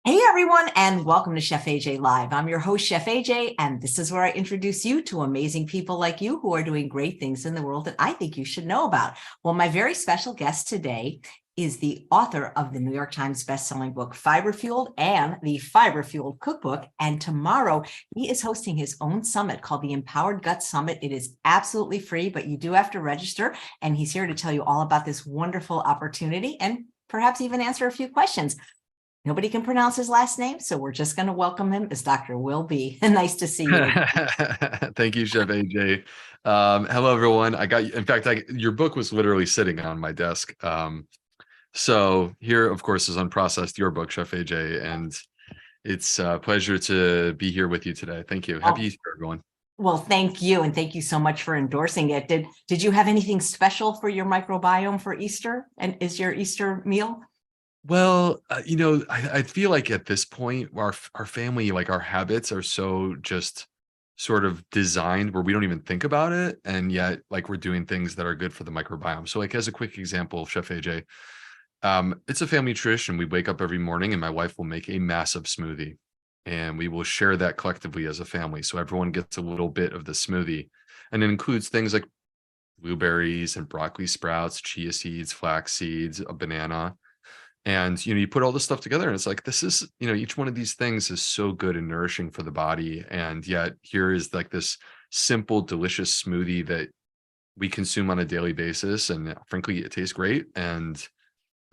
Hey everyone, and welcome to Chef AJ Live. I'm your host, Chef AJ, and this is where I introduce you to amazing people like you who are doing great things in the world that I think you should know about. Well, my very special guest today is the author of the New York Times bestselling book, Fiber Fueled, and the Fiber Fueled Cookbook. And tomorrow he is hosting his own summit called the Empowered Gut Summit. It is absolutely free, but you do have to register. And he's here to tell you all about this wonderful opportunity and perhaps even answer a few questions. Nobody can pronounce his last name, so we're just going to welcome him as Dr. Will B. Nice to see you. Thank you, Chef AJ. Hello, everyone. In fact, your book was literally sitting on my desk. So here, of course, is Unprocessed, your book, Chef AJ, and it's a pleasure to be here with you today. Thank you. Happy Easter, everyone. Well, thank you, and thank you so much for endorsing it. Did you have anything special for your microbiome for Easter? And is your Easter meal? Well, I feel like at this point, our family, like our habits are so just sort of designed where we don't even think about it. And yet, like, we're doing things that are good for the microbiome. So like, as a quick example, Chef AJ, it's a family tradition. We wake up every morning and my wife will make a massive smoothie and we will share that collectively as a family. So everyone gets a little bit of the smoothie, and it includes things like blueberries and broccoli sprouts, chia seeds, flax seeds, a banana. And, you put all this stuff together and it's like, this is, each one of these things is so good and nourishing for the body. And yet here is like this simple, delicious smoothie that we consume on a daily basis. And frankly, it tastes great. And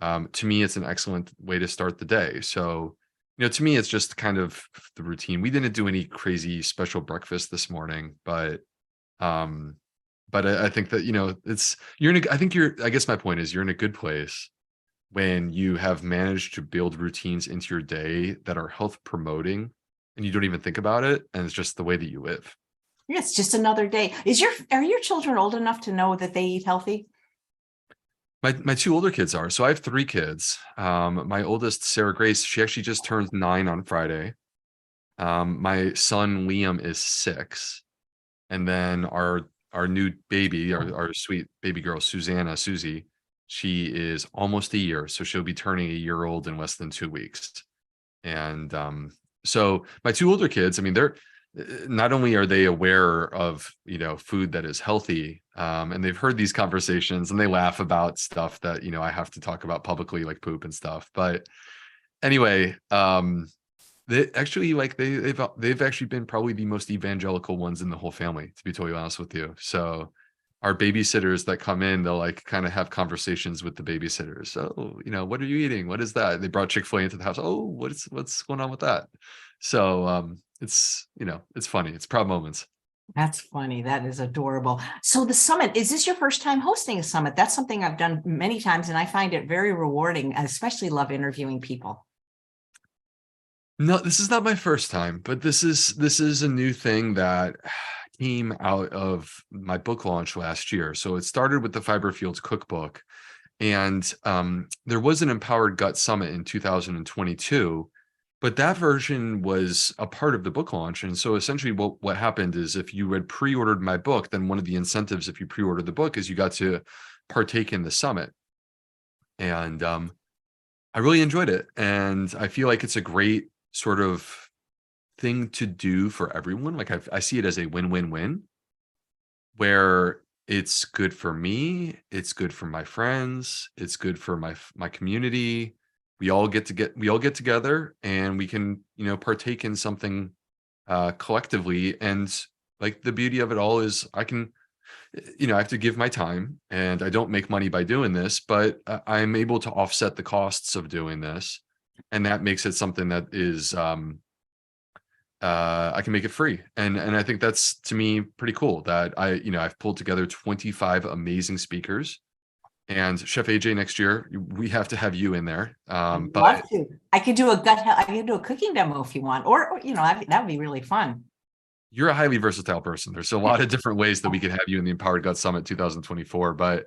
to me, it's an excellent way to start the day. So, to me, it's just kind of the routine. We didn't do any crazy special breakfast this morning, but I think that, I guess my point is you're in a good place when you have managed to build routines into your day that are health promoting and you don't even think about it, and it's just the way that you live. Yeah, it's just another day. Are your children old enough to know that they eat healthy? My two older kids are. So I have three kids. My oldest, Sarah Grace, she actually just turned 9 on Friday. My son Liam is 6. And then our new baby, our sweet baby girl, Susie, she is almost a year. So she'll be turning a year old in less than 2 weeks. And so my two older kids, I mean, they're not only are they aware of, food that is healthy, and they've heard these conversations and they laugh about stuff that, I have to talk about publicly, like poop and stuff. But anyway, they actually they've actually been probably the most evangelical ones in the whole family, to be totally honest with you. So our babysitters that come in, they'll like kind of have conversations with the babysitters. So, what are you eating? What is that? They brought Chick-fil-A into the house. Oh, what's going on with that? So it's funny. It's proud moments. That's funny. That is adorable. So the summit, is this your first time hosting a summit? That's something I've done many times and I find it very rewarding. I especially love interviewing people. No, this is not my first time, but this is a new thing that came out of my book launch last year. So it started with the Fiber Fueled Cookbook, and there was an Empowered Gut Summit in 2022, but that version was a part of the book launch. And so essentially what happened is, if you had pre-ordered my book, then one of the incentives, if you pre-ordered the book, is you got to partake in the summit. And I really enjoyed it. And I feel like it's a great sort of thing to do for everyone. Like I see it as a win-win-win, where it's good for me, it's good for my friends, it's good for my community. We all get together and we can, partake in something collectively. And like, the beauty of it all is I can, I have to give my time, and I don't make money by doing this, but I'm able to offset the costs of doing this. And that makes it something that is, I can make it free. And I think that's, to me, pretty cool that I've pulled together 25 amazing speakers. And Chef AJ, next year, we have to have you in there. I'd love to. I could do a cooking demo if you want, or that would be really fun. You're a highly versatile person. There's a lot of different ways that we could have you in the Empowered Gut Summit 2024. But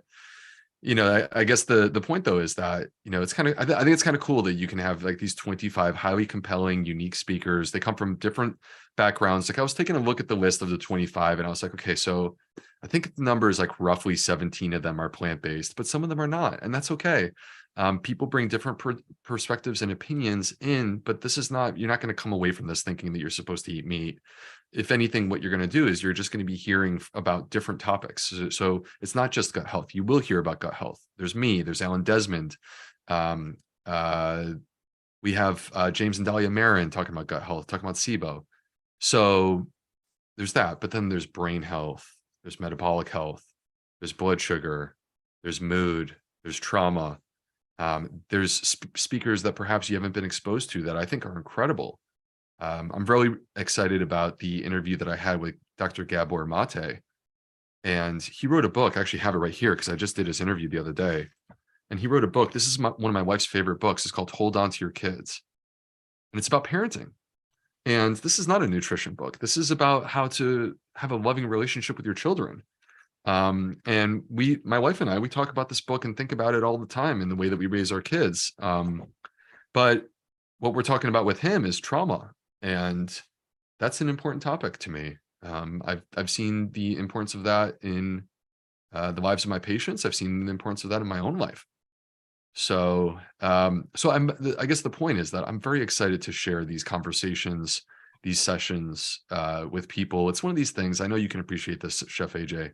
I guess the point though is that, it's kind of, I think it's kind of cool that you can have like these 25 highly compelling, unique speakers. They come from different backgrounds. Like, I was taking a look at the list of the 25 and I was like, okay, so I think the number is like roughly 17 of them are plant-based, but some of them are not. And that's okay. People bring different perspectives and opinions in, but this is not, you're not going to come away from this thinking that you're supposed to eat meat. If anything, what you're going to do is you're just going to be hearing about different topics. So it's not just gut health. You will hear about gut health. There's me, there's Alan Desmond. We have James and Dahlia Marin talking about gut health, talking about SIBO. So there's that, but then there's brain health, there's metabolic health, there's blood sugar, there's mood, there's trauma. There's speakers that perhaps you haven't been exposed to that I think are incredible. I'm really excited about the interview that I had with Dr. Gabor Mate. And he wrote a book. I actually have it right here because I just did his interview the other day. And he wrote a book. This is one of my wife's favorite books. It's called Hold On to Your Kids. And it's about parenting. And this is not a nutrition book. This is about how to have a loving relationship with your children. And my wife and I, we talk about this book and think about it all the time in the way that we raise our kids. But what we're talking about with him is trauma. And that's an important topic to me. I've seen the importance of that in the lives of my patients. I've seen the importance of that in my own life. So, I guess the point is that I'm very excited to share these conversations, these sessions, with people. It's one of these things, I know you can appreciate this, Chef AJ.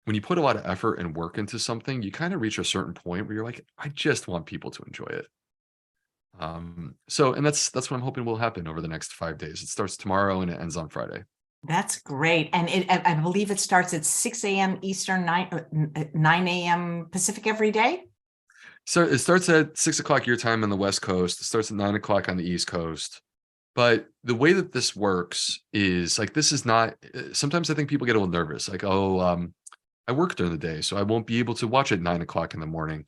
When you put a lot of effort and work into something, you kind of reach a certain point where you're like, I just want people to enjoy it. And that's what I'm hoping will happen over the next 5 days. It starts tomorrow and it ends on Friday. That's great. And I believe it starts at 6 a.m. Eastern, 9 a.m. Pacific every day? So it starts at 6 o'clock your time on the West Coast. It starts at 9 o'clock on the East Coast. But the way that this works is like, this is not, sometimes I think people get a little nervous. Like, I work during the day, so I won't be able to watch at 9 o'clock in the morning.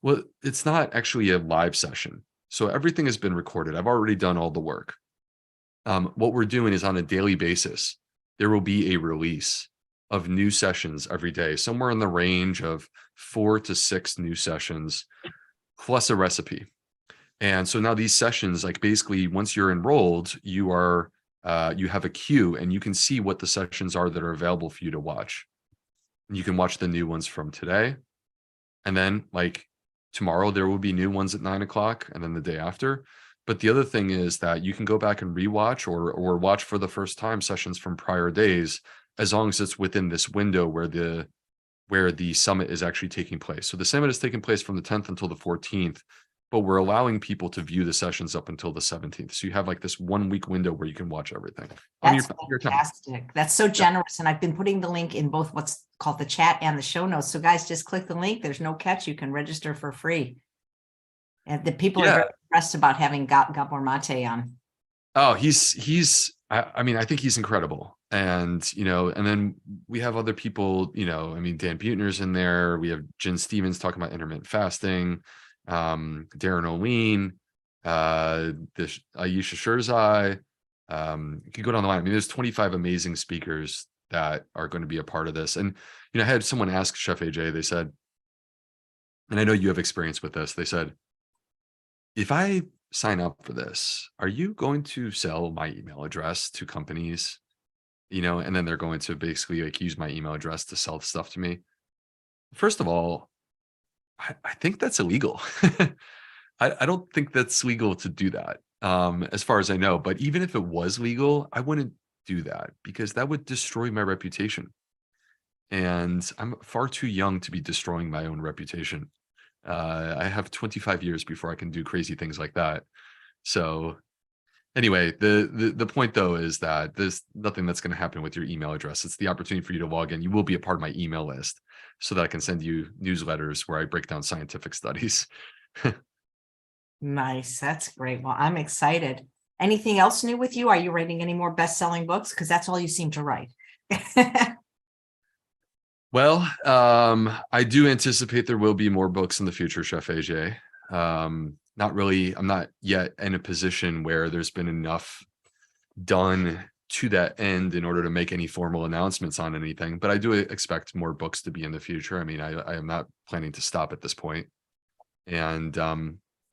Well, it's not actually a live session. So everything has been recorded. I've already done all the work. What we're doing is on a daily basis, there will be a release of new sessions every day, somewhere in the range of 4 to 6 new sessions, plus a recipe. And so now these sessions, like basically once you're enrolled, you have a queue and you can see what the sessions are that are available for you to watch. You can watch the new ones from today. And then like tomorrow, there will be new ones at 9 o'clock and then the day after. But the other thing is that you can go back and rewatch or watch for the first time sessions from prior days, as long as it's within this window where the summit is actually taking place. So the summit is taking place from the 10th until the 14th, but we're allowing people to view the sessions up until the 17th. So you have like this 1 week window where you can watch everything. That's fantastic. That's so generous. And I've been putting the link in both what's called the chat and the show notes. So guys, just click the link. There's no catch. You can register for free. And the people are very impressed about having Gabor Mate on. Oh, I mean, I think he's incredible. And, and then we have other people, I mean, Dan Buettner's in there. We have Jen Stevens talking about intermittent fasting, Darren O'Lean, Ayesha Shirzai. You can go down the line. I mean, there's 25 amazing speakers that are going to be a part of this. And, I had someone ask Chef AJ, they said, and I know you have experience with this, they said, if I sign up for this, are you going to sell my email address to companies, and then they're going to basically like use my email address to sell stuff to me? First of all, I think that's illegal. I don't think that's legal to do that, as far as I know. But even if it was legal, I wouldn't do that because that would destroy my reputation. And I'm far too young to be destroying my own reputation. I have 25 years before I can do crazy things like that. So anyway, the point though is that there's nothing that's going to happen with your email address. It's the opportunity for you to log in. You will be a part of my email list so that I can send you newsletters where I break down scientific studies. Nice. That's great. Well, I'm excited. Anything else new with you? Are you writing any more best-selling books? Because that's all you seem to write. Well, I do anticipate there will be more books in the future, Chef AJ. Not really, I'm not yet in a position where there's been enough done to that end in order to make any formal announcements on anything, but I do expect more books to be in the future. I mean, I am not planning to stop at this point. And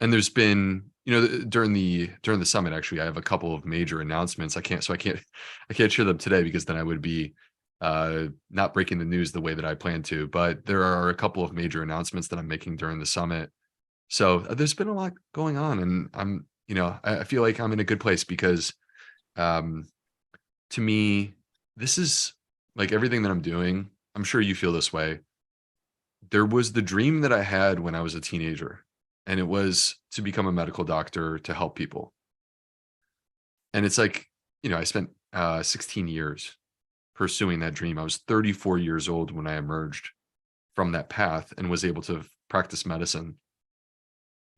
there's been, during the summit, actually, I have a couple of major announcements. I can't share them today because then I would be not breaking the news the way that I plan to, but there are a couple of major announcements that I'm making during the summit So there's been a lot going on, and I feel like I'm in a good place because um, to me, this is like everything that I'm doing. I'm sure you feel this way. There was the dream that I had when I was a teenager, and it was to become a medical doctor to help people. And it's like, I spent 16 years pursuing that dream. I was 34 years old when I emerged from that path and was able to practice medicine.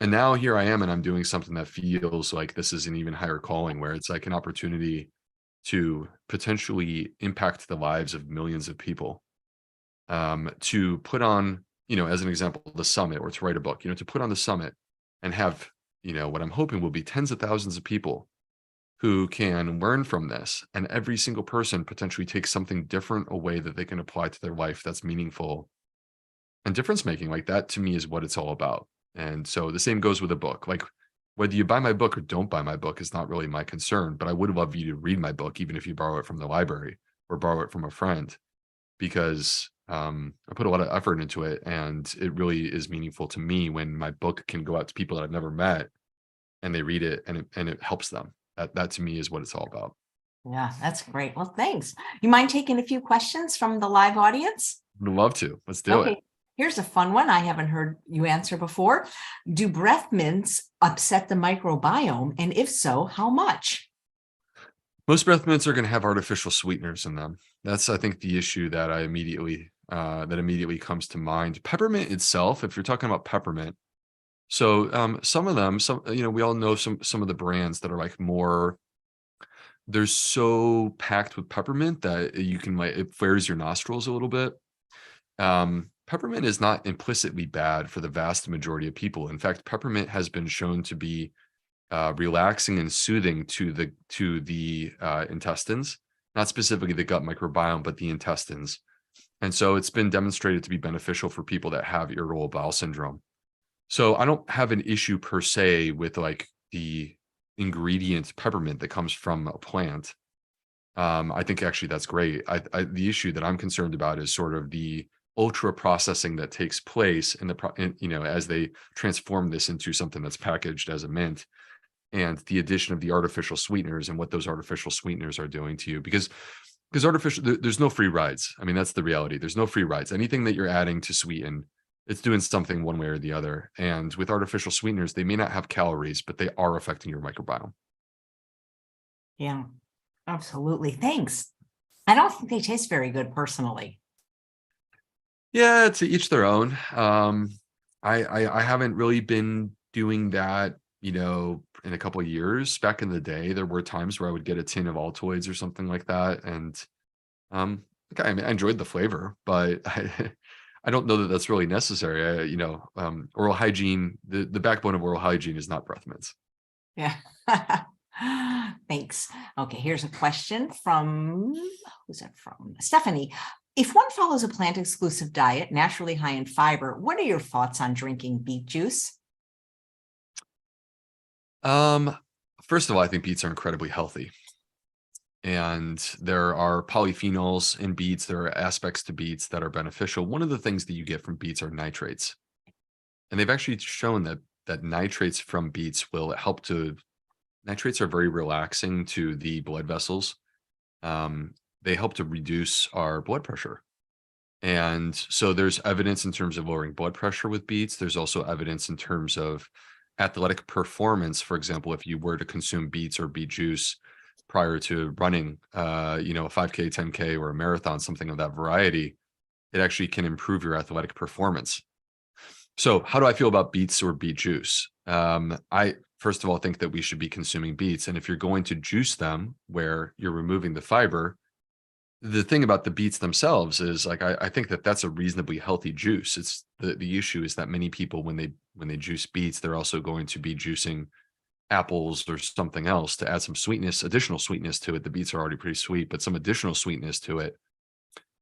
And now here I am, and I'm doing something that feels like this is an even higher calling, where it's like an opportunity to potentially impact the lives of millions of people. To put on, as an example, the summit, or to write a book, to put on the summit and have, what I'm hoping will be tens of thousands of people who can learn from this. And every single person potentially takes something different away that they can apply to their life that's meaningful and difference making. Like, that to me is what it's all about. And so the same goes with a book. Like, whether you buy my book or don't buy my book is not really my concern, but I would love you to read my book, even if you borrow it from the library or borrow it from a friend, because I put a lot of effort into it, and it really is meaningful to me when my book can go out to people that I've never met and they read it, and it helps them. That to me is what it's all about. Yeah, that's great. Well, thanks. You mind taking a few questions from the live audience? Would love to. Let's do it. Okay, here's a fun one I haven't heard you answer before. Do breath mints upset the microbiome? And if so, how much? Most breath mints are going to have artificial sweeteners in them. That's, I think, the issue that immediately comes to mind. Peppermint itself, if you're talking about peppermint, so some of them, we all know some of the brands that are like more. They're so packed with peppermint that you can, like, it flares your nostrils a little bit. Peppermint is not implicitly bad for the vast majority of people. In fact, peppermint has been shown to be relaxing and soothing to the intestines, not specifically the gut microbiome, but the intestines. And so it's been demonstrated to be beneficial for people that have irritable bowel syndrome. So I don't have an issue per se with like the ingredient peppermint that comes from a plant. I think actually that's great. The issue that I'm concerned about is sort of the ultra processing that takes place as they transform this into something that's packaged as a mint, and the addition of the artificial sweeteners and what those artificial sweeteners are doing to you. Because there's no free rides. I mean, that's the reality. There's no free rides. Anything that you're adding to sweeten, it's doing something one way or the other. And with artificial sweeteners, they may not have calories, but they are affecting your microbiome. Yeah, absolutely. Thanks. I don't think they taste very good personally. Yeah, to each their own. I haven't really been doing that, in a couple of years. Back in the day, there were times where I would get a tin of Altoids or something like that, and I mean, I enjoyed the flavor, but I don't know that that's really necessary. Oral hygiene, the backbone of oral hygiene is not breath mints. Yeah. Thanks. Okay, here's a question from, who's that from? Stephanie. If one follows a plant-exclusive diet, naturally high in fiber, what are your thoughts on drinking beet juice? First of all, I think beets are incredibly healthy. And there are polyphenols in beets. There are aspects to beets that are beneficial. One of the things that you get from beets are nitrates. And they've actually shown that nitrates from beets will help to. Nitrates are very relaxing to the blood vessels. They help to reduce our blood pressure. And so there's evidence in terms of lowering blood pressure with beets. There's also evidence in terms of athletic performance. For example, if you were to consume beets or beet juice prior to running, a 5K, 10K, or a marathon, something of that variety, it actually can improve your athletic performance. So how do I feel about beets or beet juice? I, first of all, think that we should be consuming beets. And if you're going to juice them where you're removing the fiber, the thing about the beets themselves is, like, I think that that's a reasonably healthy juice. It's the issue is that many people, when they juice beets, they're also going to be juicing apples or something else to add some sweetness, additional sweetness to it. The beets are already pretty sweet, but some additional sweetness to it.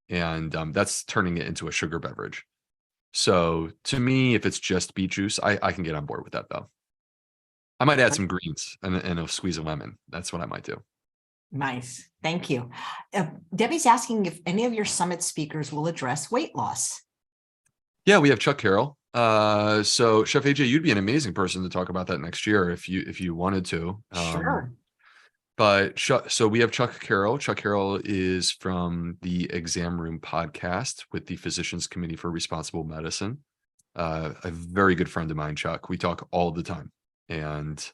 And that's turning it into a sugar beverage. So to me, if it's just beet juice, I can get on board with that, though. I might add some greens and a squeeze of lemon. That's what I might do. Nice. Thank you. Debbie's asking if any of your summit speakers will address weight loss. Yeah, we have Chuck Carroll. So Chef AJ, you'd be an amazing person to talk about that next year if you wanted to. Sure. But so we have Chuck Carroll. Chuck Carroll is from the Exam Room podcast with the Physicians Committee for Responsible Medicine. A very good friend of mine, Chuck. We talk all the time, and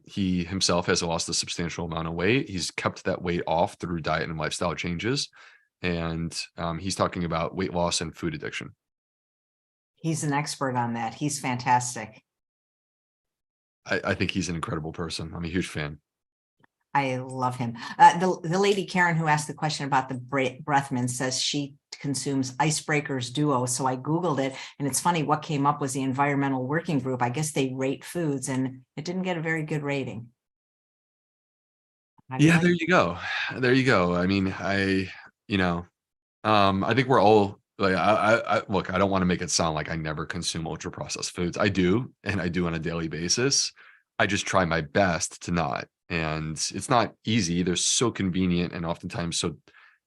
he himself has lost a substantial amount of weight. He's kept that weight off through diet and lifestyle changes, and he's talking about weight loss and food addiction. He's an expert on that. He's fantastic. I think he's an incredible person. I'm a huge fan. I love him. The lady Karen who asked the question about the breath mint says she consumes Icebreakers Duo. So I Googled it, and it's funny, what came up was the Environmental Working Group. I guess they rate foods, and it didn't get a very good rating. Yeah, there you go. There you go. I mean, I think we're all like, I look, I don't want to make it sound like I never consume ultra processed foods. I do, and I do on a daily basis. I just try my best to not. And it's not easy. They're so convenient and oftentimes so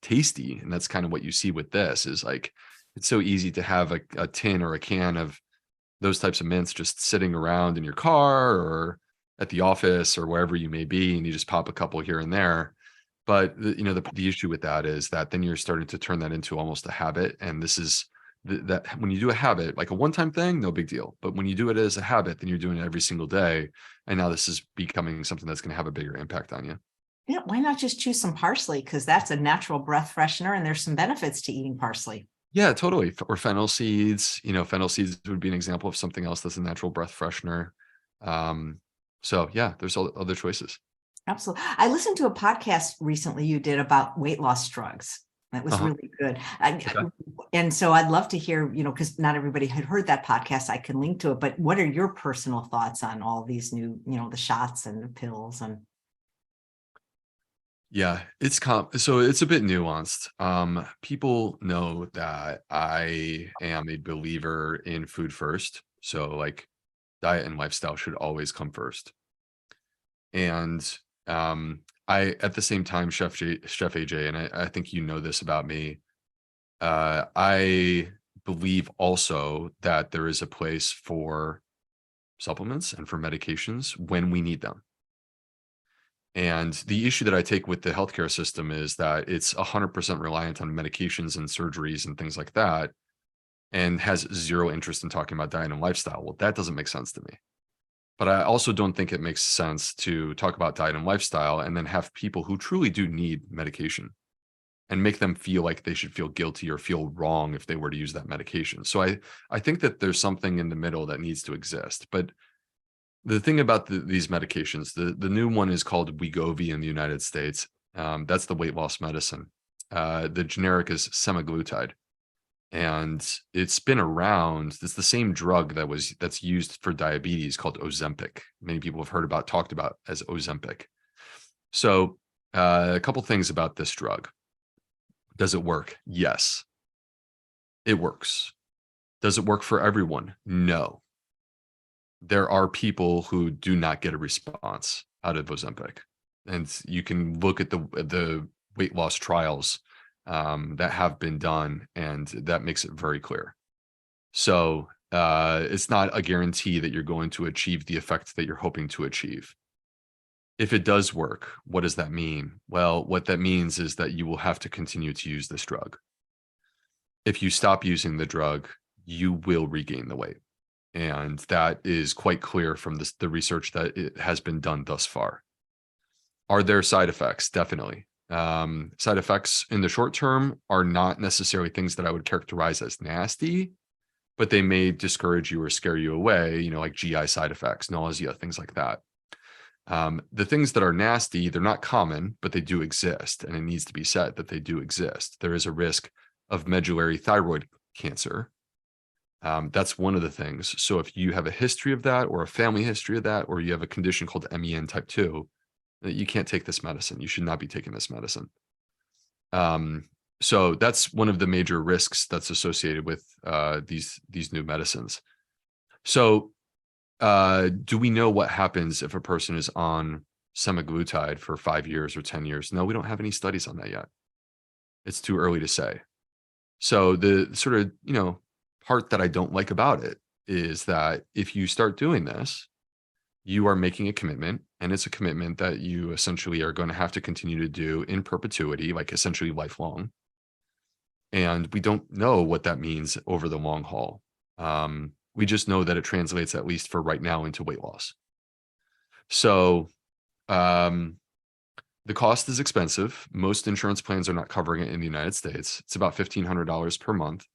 tasty. And that's kind of what you see with this is like, it's so easy to have a tin or a can of those types of mints just sitting around in your car or at the office or wherever you may be. And you just pop a couple here and there. But the issue with that is that then you're starting to turn that into almost a habit. And this is that when you do a habit, like a one-time thing, no big deal. But when you do it as a habit, then you're doing it every single day. And now this is becoming something that's going to have a bigger impact on you. Yeah, why not just choose some parsley? Because that's a natural breath freshener, and there's some benefits to eating parsley. Yeah, totally. Or fennel seeds. Fennel seeds would be an example of something else that's a natural breath freshener. So yeah, there's other choices. Absolutely. I listened to a podcast recently you did about weight loss drugs. That was really good. And so I'd love to hear, because not everybody had heard that podcast. I can link to it. But what are your personal thoughts on all these new, the shots and the pills? And yeah, so it's a bit nuanced. People know that I am a believer in food first. So like diet and lifestyle should always come first. And I, at the same time, Chef AJ, and I think you know this about me, I believe also that there is a place for supplements and for medications when we need them. And the issue that I take with the healthcare system is that it's 100% reliant on medications and surgeries and things like that, and has zero interest in talking about diet and lifestyle. Well, that doesn't make sense to me. But I also don't think it makes sense to talk about diet and lifestyle and then have people who truly do need medication and make them feel like they should feel guilty or feel wrong if they were to use that medication. So I think that there's something in the middle that needs to exist. But the thing about these medications, the new one is called Wegovy in the United States. That's the weight loss medicine. The generic is semaglutide. And it's been around. It's the same drug that's used for diabetes called Ozempic. Many people have talked about as Ozempic. So a couple things about this drug. Does it work? Yes, it works. Does it work for everyone? No. There are people who do not get a response out of Ozempic. And you can look at the weight loss trials that have been done, and that makes it very clear. So it's not a guarantee that you're going to achieve the effect that you're hoping to achieve. If it does work, what does that mean? Well, what that means is that you will have to continue to use this drug. If you stop using the drug, you will regain the weight. And that is quite clear from the research that it has been done thus far. Are there side effects? Definitely. Side effects in the short term are not necessarily things that I would characterize as nasty, but they may discourage you or scare you away, like GI side effects, nausea, things like that. The things that are nasty, they're not common, but they do exist. And it needs to be said that they do exist. There is a risk of medullary thyroid cancer. That's one of the things. So if you have a history of that or a family history of that, or you have a condition called MEN type 2, you can't take this medicine. You should not be taking this medicine. So that's one of the major risks that's associated with these new medicines. So do we know what happens if a person is on semaglutide for 5 years or 10 years? No, we don't have any studies on that yet. It's too early to say. So the sort of, part that I don't like about it is that if you start doing this, you are making a commitment, and it's a commitment that you essentially are going to have to continue to do in perpetuity, like essentially lifelong. And we don't know what that means over the long haul. We just know that it translates, at least for right now, into weight loss. So the cost is expensive. Most insurance plans are not covering it in the United States. It's about $1,500 per month.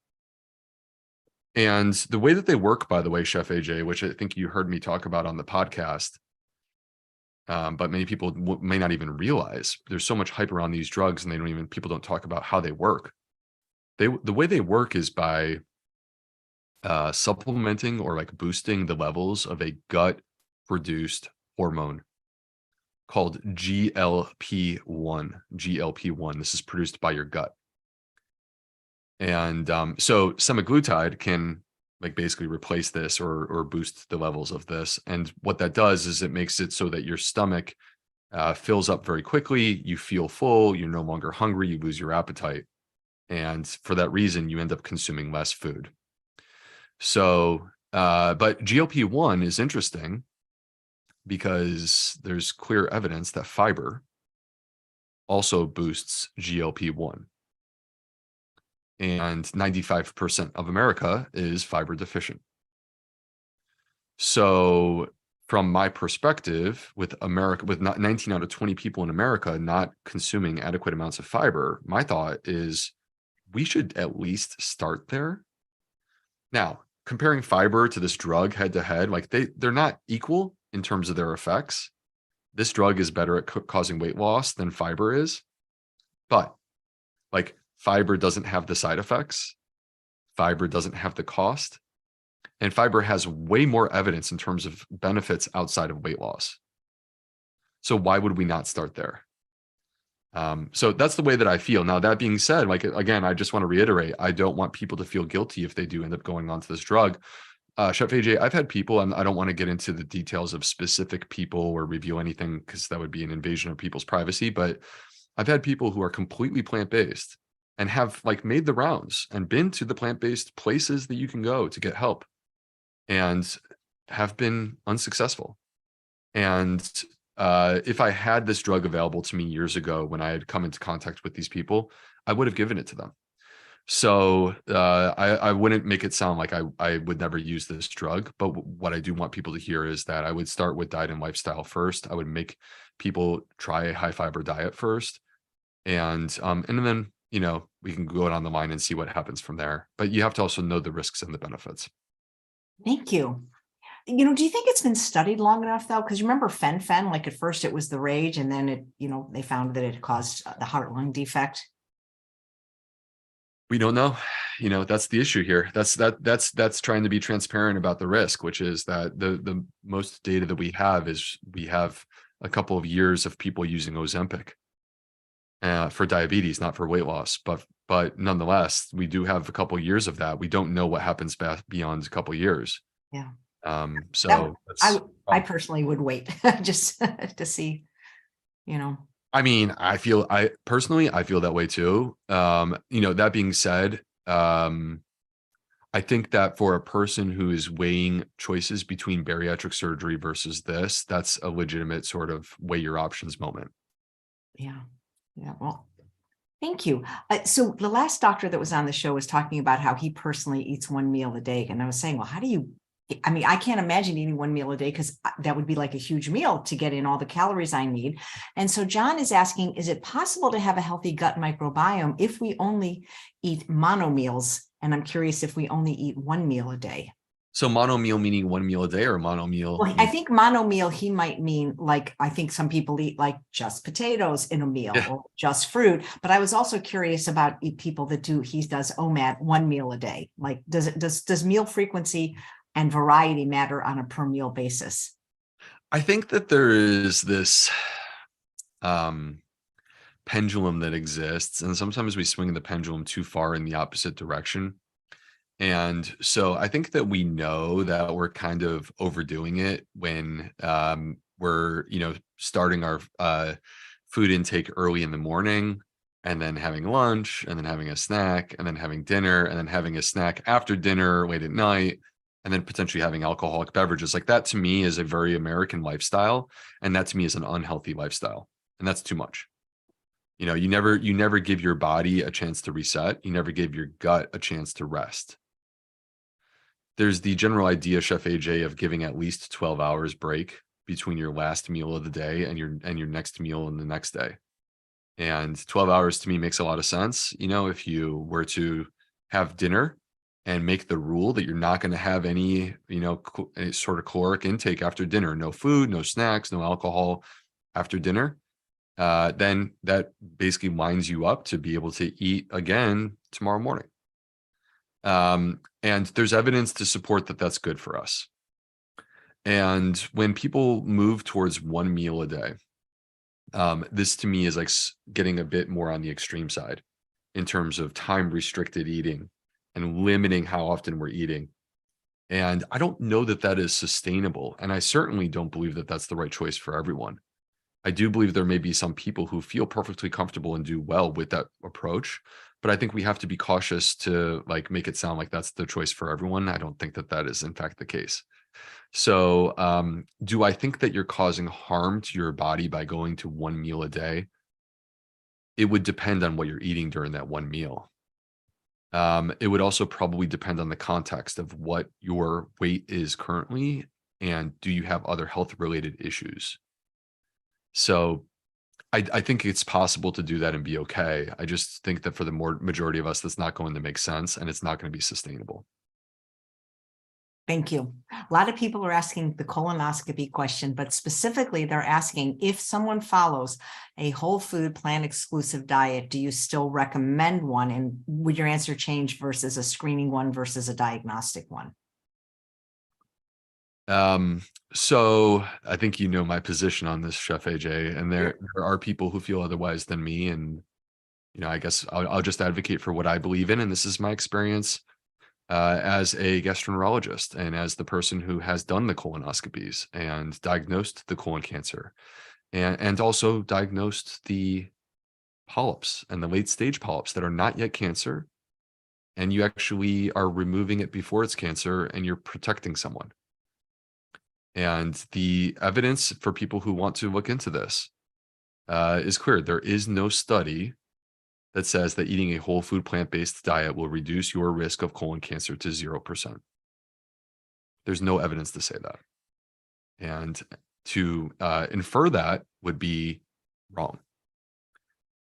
And the way that they work, by the way, Chef AJ, which I think you heard me talk about on the podcast, but many people may not even realize, there's so much hype around these drugs, and people don't talk about how they work. The way they work is by supplementing or like boosting the levels of a gut produced hormone called GLP-1. GLP-1. This is produced by your gut. And so semaglutide can like basically replace this or boost the levels of this. And what that does is it makes it so that your stomach fills up very quickly. You feel full. You're no longer hungry. You lose your appetite. And for that reason, you end up consuming less food. So, but GLP-1 is interesting because there's clear evidence that fiber also boosts GLP-1. And 95% of America is fiber deficient. So from my perspective, with 19 out of 20 people in America not consuming adequate amounts of fiber, my thought is we should at least start there. Now, comparing fiber to this drug head to head, like they're not equal in terms of their effects. This drug is better at causing weight loss than fiber is, but like fiber doesn't have the side effects. Fiber doesn't have the cost. And fiber has way more evidence in terms of benefits outside of weight loss. So why would we not start there? So that's the way that I feel. Now, that being said, like, again, I just want to reiterate, I don't want people to feel guilty if they do end up going onto this drug. Chef AJ, I've had people, and I don't want to get into the details of specific people or reveal anything because that would be an invasion of people's privacy, but I've had people who are completely plant-based and have like made the rounds and been to the plant-based places that you can go to get help and have been unsuccessful. And if I had this drug available to me years ago when I had come into contact with these people, I would have given it to them. So I wouldn't make it sound like I would never use this drug. But what I do want people to hear is that I would start with diet and lifestyle first. I would make people try a high fiber diet first. And then, you know, we can go down the line and see what happens from there. But you have to also know the risks and the benefits. Thank you. You know, do you think it's been studied long enough though? Because remember fen, like at first it was the rage, and then it, you know, they found that it caused the heart-lung defect. We don't know. You know, that's the issue here. That's trying to be transparent about the risk, which is that the most data that we have is we have a couple of years of people using Ozempic for diabetes, not for weight loss. But nonetheless, we do have a couple of years of that. We don't know what happens beyond a couple of years. Yeah. So I personally would wait just to see, you know. I mean, I personally feel that way too. You know, that being said, I think that for a person who is weighing choices between bariatric surgery versus this, that's a legitimate sort of weigh your options moment. Yeah. Yeah. Well, thank you. So the last doctor that was on the show was talking about how he personally eats one meal a day. And I was saying, well, how do you, I mean, I can't imagine eating one meal a day because that would be like a huge meal to get in all the calories I need. And so John is asking, is it possible to have a healthy gut microbiome if we only eat mono meals? And I'm curious if we only eat one meal a day. So mono meal meaning one meal a day, or mono meal? Well, I think mono meal, he might mean like, I think some people eat like just potatoes in a meal or just fruit. But I was also curious about people that he does OMAD one meal a day. Like, does meal frequency and variety matter on a per meal basis? I think that there is this pendulum that exists, and sometimes we swing the pendulum too far in the opposite direction. And so I think that we know that we're kind of overdoing it when we're, you know, starting our food intake early in the morning. and then having lunch, and then having a snack, and then having dinner, and then having a snack after dinner late at night, and then potentially having alcoholic beverages. Like that to me is a very American lifestyle, and that to me is an unhealthy lifestyle, and that's too much. You know, you never give your body a chance to reset. You never give your gut a chance to rest. There's the general idea, Chef AJ, of giving at least 12 hours break between your last meal of the day and your next meal in the next day. And 12 hours to me makes a lot of sense. You know, if you were to have dinner and make the rule that you're not going to have any, you know, any sort of caloric intake after dinner, no food, no snacks, no alcohol after dinner, then that basically lines you up to be able to eat again tomorrow morning. And there's evidence to support that that's good for us. And when people move towards one meal a day, this to me is like getting a bit more on the extreme side in terms of time restricted eating and limiting how often we're eating. And I don't know that that is sustainable. And I certainly don't believe that that's the right choice for everyone. I do believe there may be some people who feel perfectly comfortable and do well with that approach, but I think we have to be cautious to like make it sound like that's the choice for everyone. I don't think that that is in fact the case. So, do I think that you're causing harm to your body by going to one meal a day? It would depend on what you're eating during that one meal. It would also probably depend on the context of what your weight is currently, and do you have other health related issues? So, I think it's possible to do that and be okay. I just think that for the majority of us, that's not going to make sense and it's not going to be sustainable. Thank you. A lot of people are asking the colonoscopy question, but specifically they're asking if someone follows a whole food plant exclusive diet, do you still recommend one? And would your answer change versus a screening one versus a diagnostic one? So I think you know my position on this, Chef AJ, and there are people who feel otherwise than me. And, you know, I guess I'll just advocate for what I believe in. And this is my experience as a gastroenterologist and as the person who has done the colonoscopies and diagnosed the colon cancer and also diagnosed the polyps and the late stage polyps that are not yet cancer. And you actually are removing it before it's cancer and you're protecting someone. And the evidence for people who want to look into this is clear. There is no study that says that eating a whole food plant-based diet will reduce your risk of colon cancer to 0%. There's no evidence to say that. And to infer that would be wrong.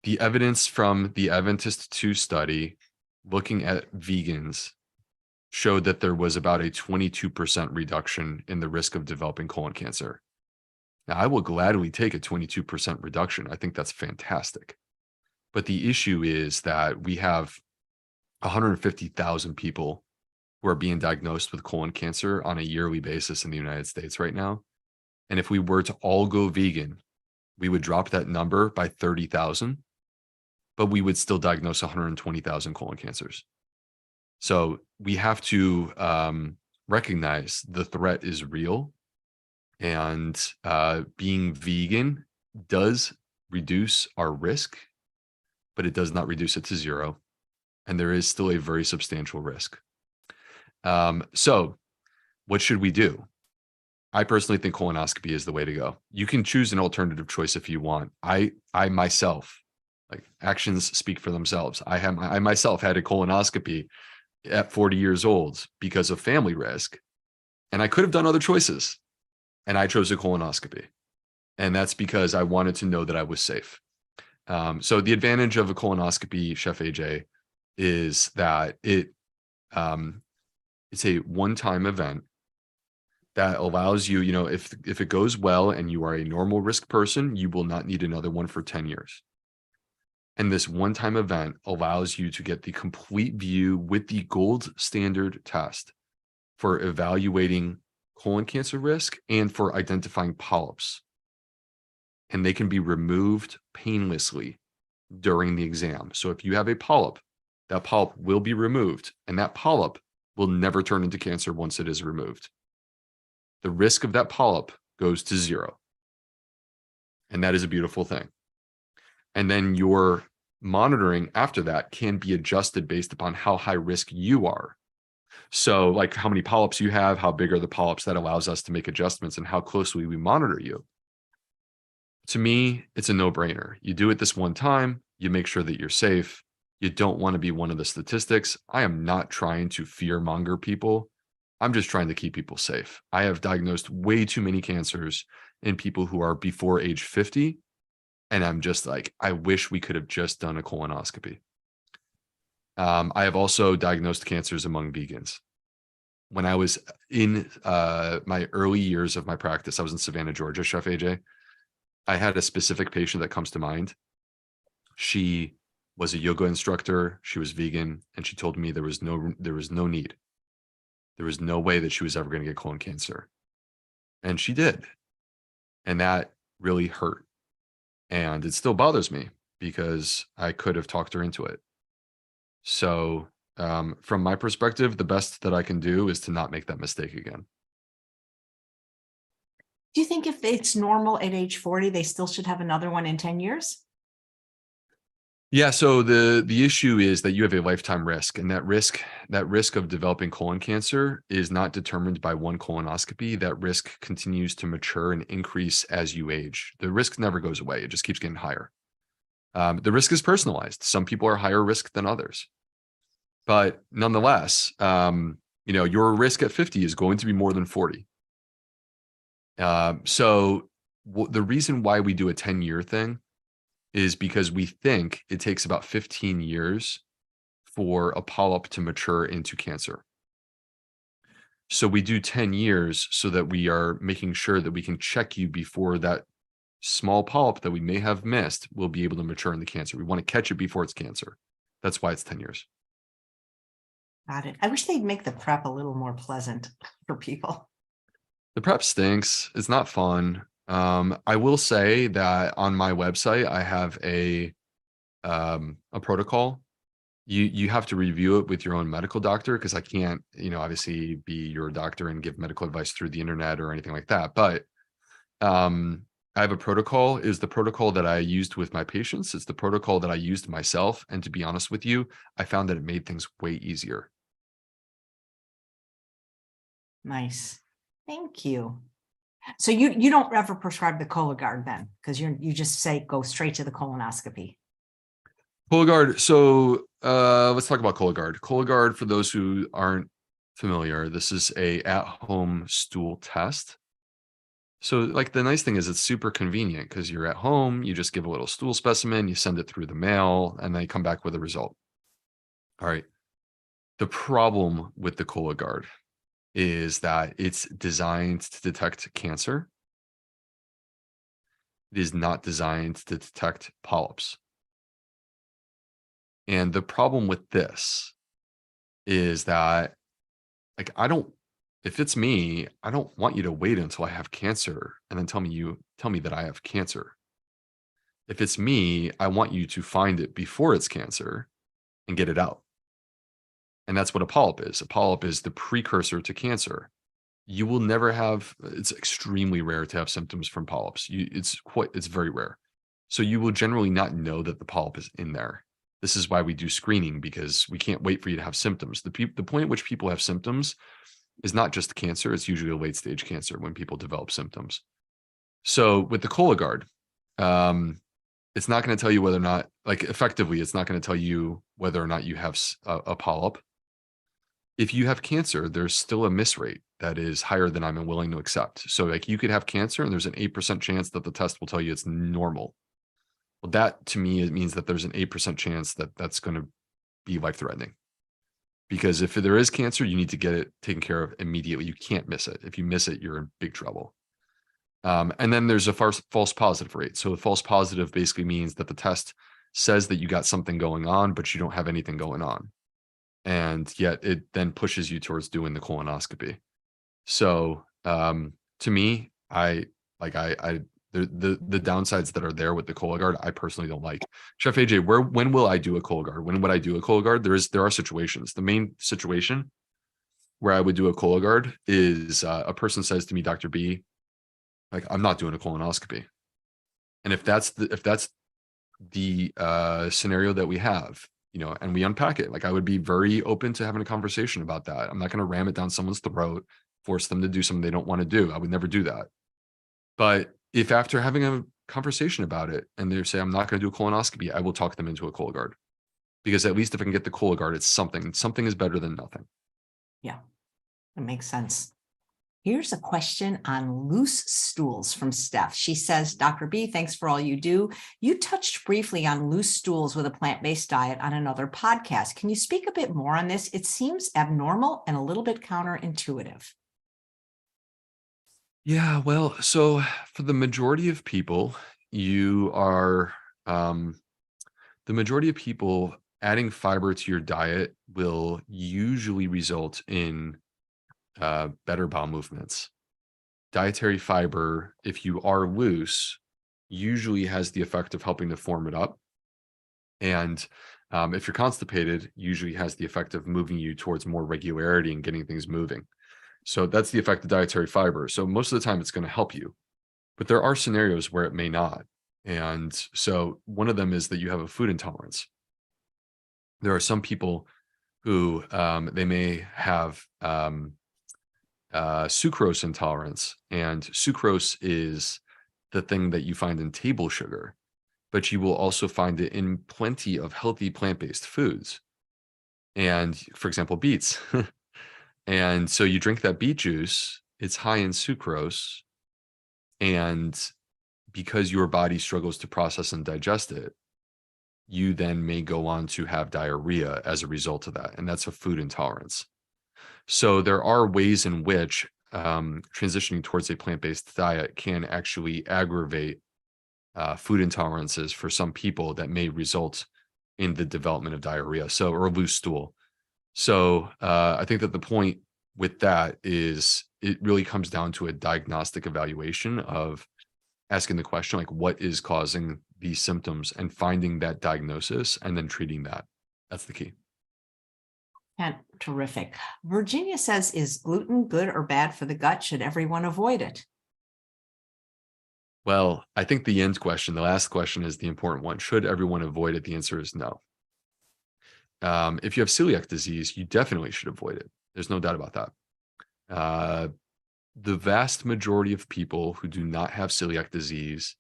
The evidence from the Adventist 2 study looking at vegans showed that there was about a 22% reduction in the risk of developing colon cancer. Now, I will gladly take a 22% reduction. I think that's fantastic. But the issue is that we have 150,000 people who are being diagnosed with colon cancer on a yearly basis in the United States right now. And if we were to all go vegan, we would drop that number by 30,000, but we would still diagnose 120,000 colon cancers. So we have to recognize the threat is real, and being vegan does reduce our risk, but it does not reduce it to zero. And there is still a very substantial risk. So what should we do? I personally think colonoscopy is the way to go. You can choose an alternative choice if you want. I myself, like, actions speak for themselves. I myself had a colonoscopy at 40 years old because of family risk. And I could have done other choices. And I chose a colonoscopy. And that's because I wanted to know that I was safe. So the advantage of a colonoscopy, Chef AJ, is that it's a one-time event that allows you, you know, if it goes well and you are a normal risk person, you will not need another one for 10 years. And this one-time event allows you to get the complete view with the gold standard test for evaluating colon cancer risk and for identifying polyps. And they can be removed painlessly during the exam. So if you have a polyp, that polyp will be removed, and that polyp will never turn into cancer once it is removed. The risk of that polyp goes to zero. And that is a beautiful thing. And then your monitoring after that can be adjusted based upon how high risk you are. So like how many polyps you have, how big are the polyps, that allows us to make adjustments and how closely we monitor you. To me, it's a no-brainer. You do it this one time, you make sure that you're safe. You don't want to be one of the statistics. I am not trying to fear monger people. I'm just trying to keep people safe. I have diagnosed way too many cancers in people who are before age 50. And I'm just like, I wish we could have just done a colonoscopy. I have also diagnosed cancers among vegans. When I was in my early years of my practice, I was in Savannah, Georgia, Chef AJ. I had a specific patient that comes to mind. She was a yoga instructor. She was vegan, and she told me there was no need. There was no way that she was ever going to get colon cancer, and she did, and that really hurt. And it still bothers me because I could have talked her into it. So, from my perspective, the best that I can do is to not make that mistake again. Do you think if it's normal at age 40, they still should have another one in 10 years? Yeah, so the issue is that you have a lifetime risk, and that risk of developing colon cancer is not determined by one colonoscopy. That risk continues to mature and increase as you age. The risk never goes away. It just keeps getting higher. The risk is personalized. Some people are higher risk than others. But nonetheless, your risk at 50 is going to be more than 40. So the reason why we do a 10-year thing is because we think it takes about 15 years for a polyp to mature into cancer. So we do 10 years so that we are making sure that we can check you before that small polyp that we may have missed will be able to mature into cancer. We want to catch it before it's cancer. That's why it's 10 years. Got it. I wish they'd make the prep a little more pleasant for people. The prep stinks. It's not fun. I will say that on my website, I have a protocol. You have to review it with your own medical doctor, because I can't, obviously be your doctor and give medical advice through the internet or anything like that. But I have a protocol. Is the protocol that I used with my patients. It's the protocol that I used myself. And to be honest with you, I found that it made things way easier. Nice. Thank you. So you don't ever prescribe the ColoGuard then, because you just say go straight to the colonoscopy. ColoGuard. So let's talk about ColoGuard. ColoGuard, for those who aren't familiar, this is a at-home stool test. So like the nice thing is it's super convenient because you're at home, you just give a little stool specimen, you send it through the mail, and they come back with a result. All right. The problem with the ColoGuard is that it's designed to detect cancer. It is not designed to detect polyps. And the problem with this is that, like, if it's me, I don't want you to wait until I have cancer and then tell me that I have cancer. If it's me, I want you to find it before it's cancer and get it out. And that's what a polyp is. A polyp is the precursor to cancer. You will never have, it's extremely rare to have symptoms from polyps. It's very rare. So you will generally not know that the polyp is in there. This is why we do screening, because we can't wait for you to have symptoms. The point at which people have symptoms is not just cancer. It's usually a late stage cancer when people develop symptoms. So with the ColoGuard, it's not going to tell you whether or not, like, effectively, it's not going to tell you whether or not you have a polyp. If you have cancer, there's still a miss rate that is higher than I'm willing to accept. So like you could have cancer and there's an 8% chance that the test will tell you it's normal. Well, that to me, it means that there's an 8% chance that that's going to be life-threatening. Because if there is cancer, you need to get it taken care of immediately. You can't miss it. If you miss it, you're in big trouble. And then there's a false positive rate. So a false positive basically means that the test says that you got something going on, but you don't have anything going on. And yet it then pushes you towards doing the colonoscopy. So to me, the downsides that are there with the ColoGuard, I personally don't like. Chef AJ, when will I do a ColoGuard? When would I do a ColoGuard? There are situations. The main situation where I would do a ColoGuard is a person says to me, Dr. B, like, I'm not doing a colonoscopy. And if that's the scenario that we have, and we unpack it. Like, I would be very open to having a conversation about that. I'm not going to ram it down someone's throat, force them to do something they don't want to do. I would never do that. But if after having a conversation about it and they say, I'm not going to do a colonoscopy, I will talk them into a ColoGuard, because at least if I can get the ColoGuard, it's something. Something is better than nothing. Yeah, that makes sense. Here's a question on loose stools from Steph. She says, Dr. B, thanks for all you do. You touched briefly on loose stools with a plant-based diet on another podcast. Can you speak a bit more on this? It seems abnormal and a little bit counterintuitive. Yeah, well, so for the majority of people, the majority of people, adding fiber to your diet will usually result in better bowel movements. Dietary fiber, if you are loose, usually has the effect of helping to form it up. And if you're constipated, usually has the effect of moving you towards more regularity and getting things moving. So that's the effect of dietary fiber. So most of the time it's going to help you, but there are scenarios where it may not. And so one of them is that you have a food intolerance. There are some people who they may have sucrose intolerance, and sucrose is the thing that you find in table sugar, but you will also find it in plenty of healthy plant-based foods. And for example, beets. And so you drink that beet juice, it's high in sucrose, and because your body struggles to process and digest it, you then may go on to have diarrhea as a result of that. And that's a food intolerance. So there are ways in which transitioning towards a plant-based diet can actually aggravate food intolerances for some people that may result in the development of diarrhea, or a loose stool. So I think that the point with that is it really comes down to a diagnostic evaluation of asking the question, like, what is causing these symptoms, and finding that diagnosis and then treating that. That's the key. And terrific. Virginia says, is gluten good or bad for the gut? Should everyone avoid it? Well, I think the end question, the last question, is the important one. Should everyone avoid it? The answer is no. If you have celiac disease, you definitely should avoid it. There's no doubt about that. The vast majority of people who do not have celiac disease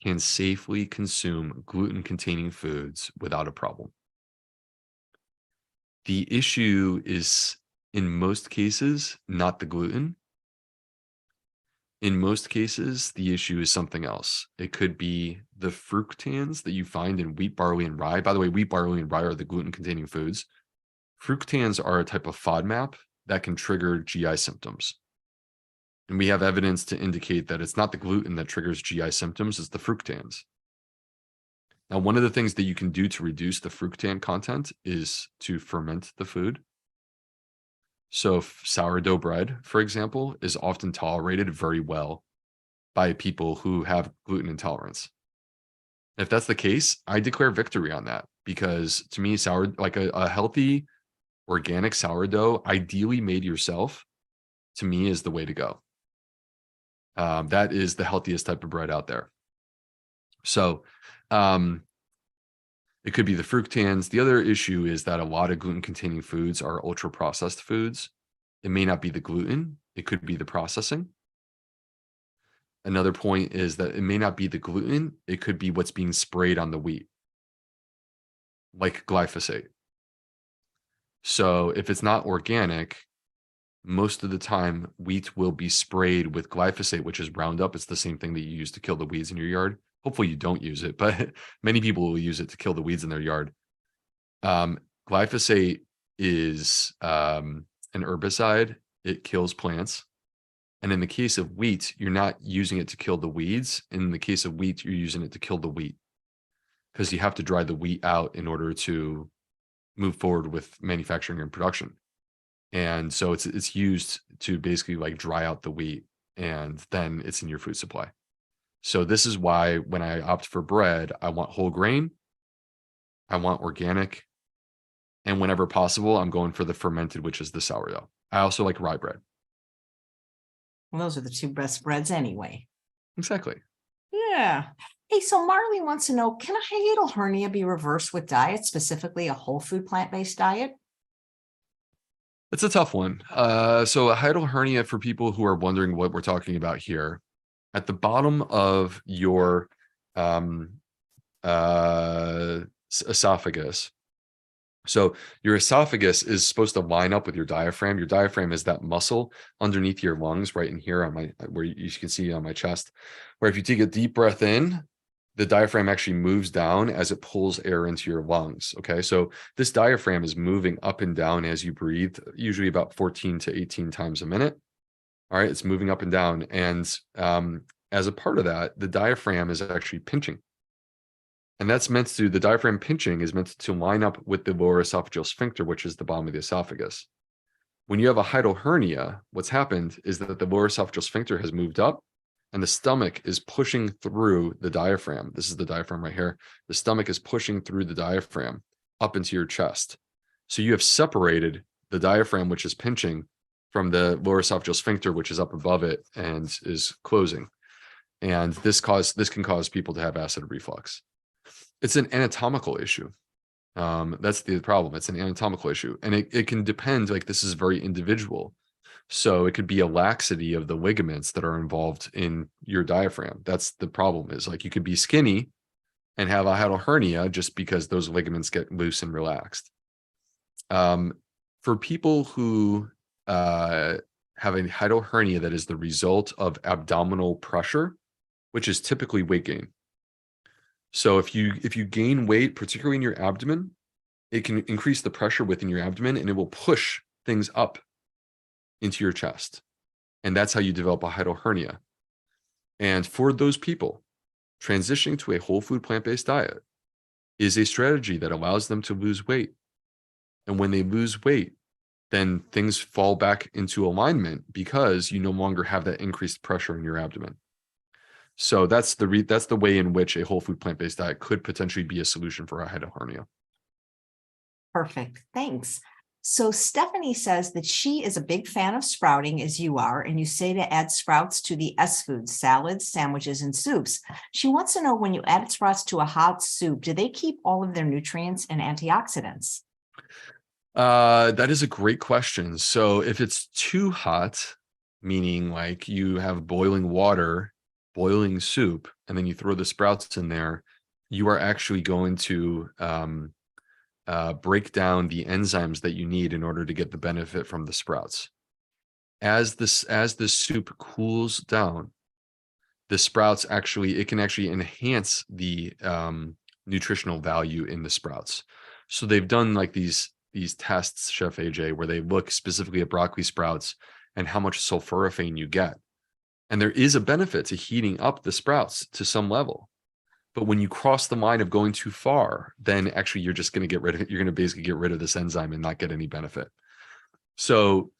can safely consume gluten-containing foods without a problem. The issue is, in most cases, not the gluten. In most cases, the issue is something else. It could be the fructans that you find in wheat, barley, and rye. By the way, wheat, barley, and rye are the gluten-containing foods. Fructans are a type of FODMAP that can trigger GI symptoms. And we have evidence to indicate that it's not the gluten that triggers GI symptoms, it's the fructans. Now, one of the things that you can do to reduce the fructan content is to ferment the food. So sourdough bread, for example, is often tolerated very well by people who have gluten intolerance. If that's the case, I declare victory on that, because to me, a healthy organic sourdough, ideally made yourself, to me is the way to go. That is the healthiest type of bread out there. So it could be the fructans. The other issue is that a lot of gluten-containing foods are ultra-processed foods. It may not be the gluten. It could be the processing. Another point is that it may not be the gluten. It could be what's being sprayed on the wheat, like glyphosate. So if it's not organic, most of the time wheat will be sprayed with glyphosate, which is Roundup. It's the same thing that you use to kill the weeds in your yard. Hopefully you don't use it, but many people will use it to kill the weeds in their yard. Glyphosate is an herbicide. It kills plants. And in the case of wheat, you're not using it to kill the weeds. In the case of wheat, you're using it to kill the wheat, because you have to dry the wheat out in order to move forward with manufacturing and production. And so it's used to basically like dry out the wheat, and then it's in your food supply. So this is why when I opt for bread, I want whole grain, I want organic, and whenever possible, I'm going for the fermented, which is the sourdough. I also like rye bread. Well, those are the two best breads anyway. Exactly. Yeah. Hey, so Marley wants to know, can a hiatal hernia be reversed with diet, specifically a whole food plant-based diet? It's a tough one. So a hiatal hernia, for people who are wondering what we're talking about here, at the bottom of your um, esophagus. So your esophagus is supposed to line up with your diaphragm. Your diaphragm is that muscle underneath your lungs, right in here on where you can see on my chest, where if you take a deep breath in, the diaphragm actually moves down as it pulls air into your lungs. Okay. So this diaphragm is moving up and down as you breathe, usually about 14 to 18 times a minute. All right. It's moving up and down. And as a part of that, the diaphragm is actually pinching. And the diaphragm pinching is meant to line up with the lower esophageal sphincter, which is the bottom of the esophagus. When you have a hiatal hernia, what's happened is that the lower esophageal sphincter has moved up and the stomach is pushing through the diaphragm. This is the diaphragm right here. The stomach is pushing through the diaphragm up into your chest. So you have separated the diaphragm, which is pinching, from the lower esophageal sphincter, which is up above it and is closing. And this can cause people to have acid reflux. It's an anatomical issue. That's the problem. It's an anatomical issue. And it can depend, like this is very individual. So it could be a laxity of the ligaments that are involved in your diaphragm. That's the problem, is like you could be skinny and have a hiatal hernia just because those ligaments get loose and relaxed. For people who have a hiatal hernia that is the result of abdominal pressure, which is typically weight gain. So if you gain weight, particularly in your abdomen, it can increase the pressure within your abdomen and it will push things up into your chest. And that's how you develop a hiatal hernia. And for those people, transitioning to a whole food plant-based diet is a strategy that allows them to lose weight. And when they lose weight, then things fall back into alignment because you no longer have that increased pressure in your abdomen. So that's the way in which a whole food plant-based diet could potentially be a solution for a hiatal hernia. Perfect. Thanks. So Stephanie says that she is a big fan of sprouting, as you are, and you say to add sprouts to the S foods, salads, sandwiches, and soups. She wants to know, when you add sprouts to a hot soup, do they keep all of their nutrients and antioxidants? That is a great question. So if it's too hot, meaning like you have boiling water, boiling soup, and then you throw the sprouts in there, you are actually going to break down the enzymes that you need in order to get the benefit from the sprouts. As the soup cools down, the sprouts it can actually enhance the nutritional value in the sprouts. So they've done like these tests, Chef AJ, where they look specifically at broccoli sprouts and how much sulforaphane you get. And there is a benefit to heating up the sprouts to some level. But when you cross the line of going too far, then actually you're just going to you're going to basically get rid of this enzyme and not get any benefit. So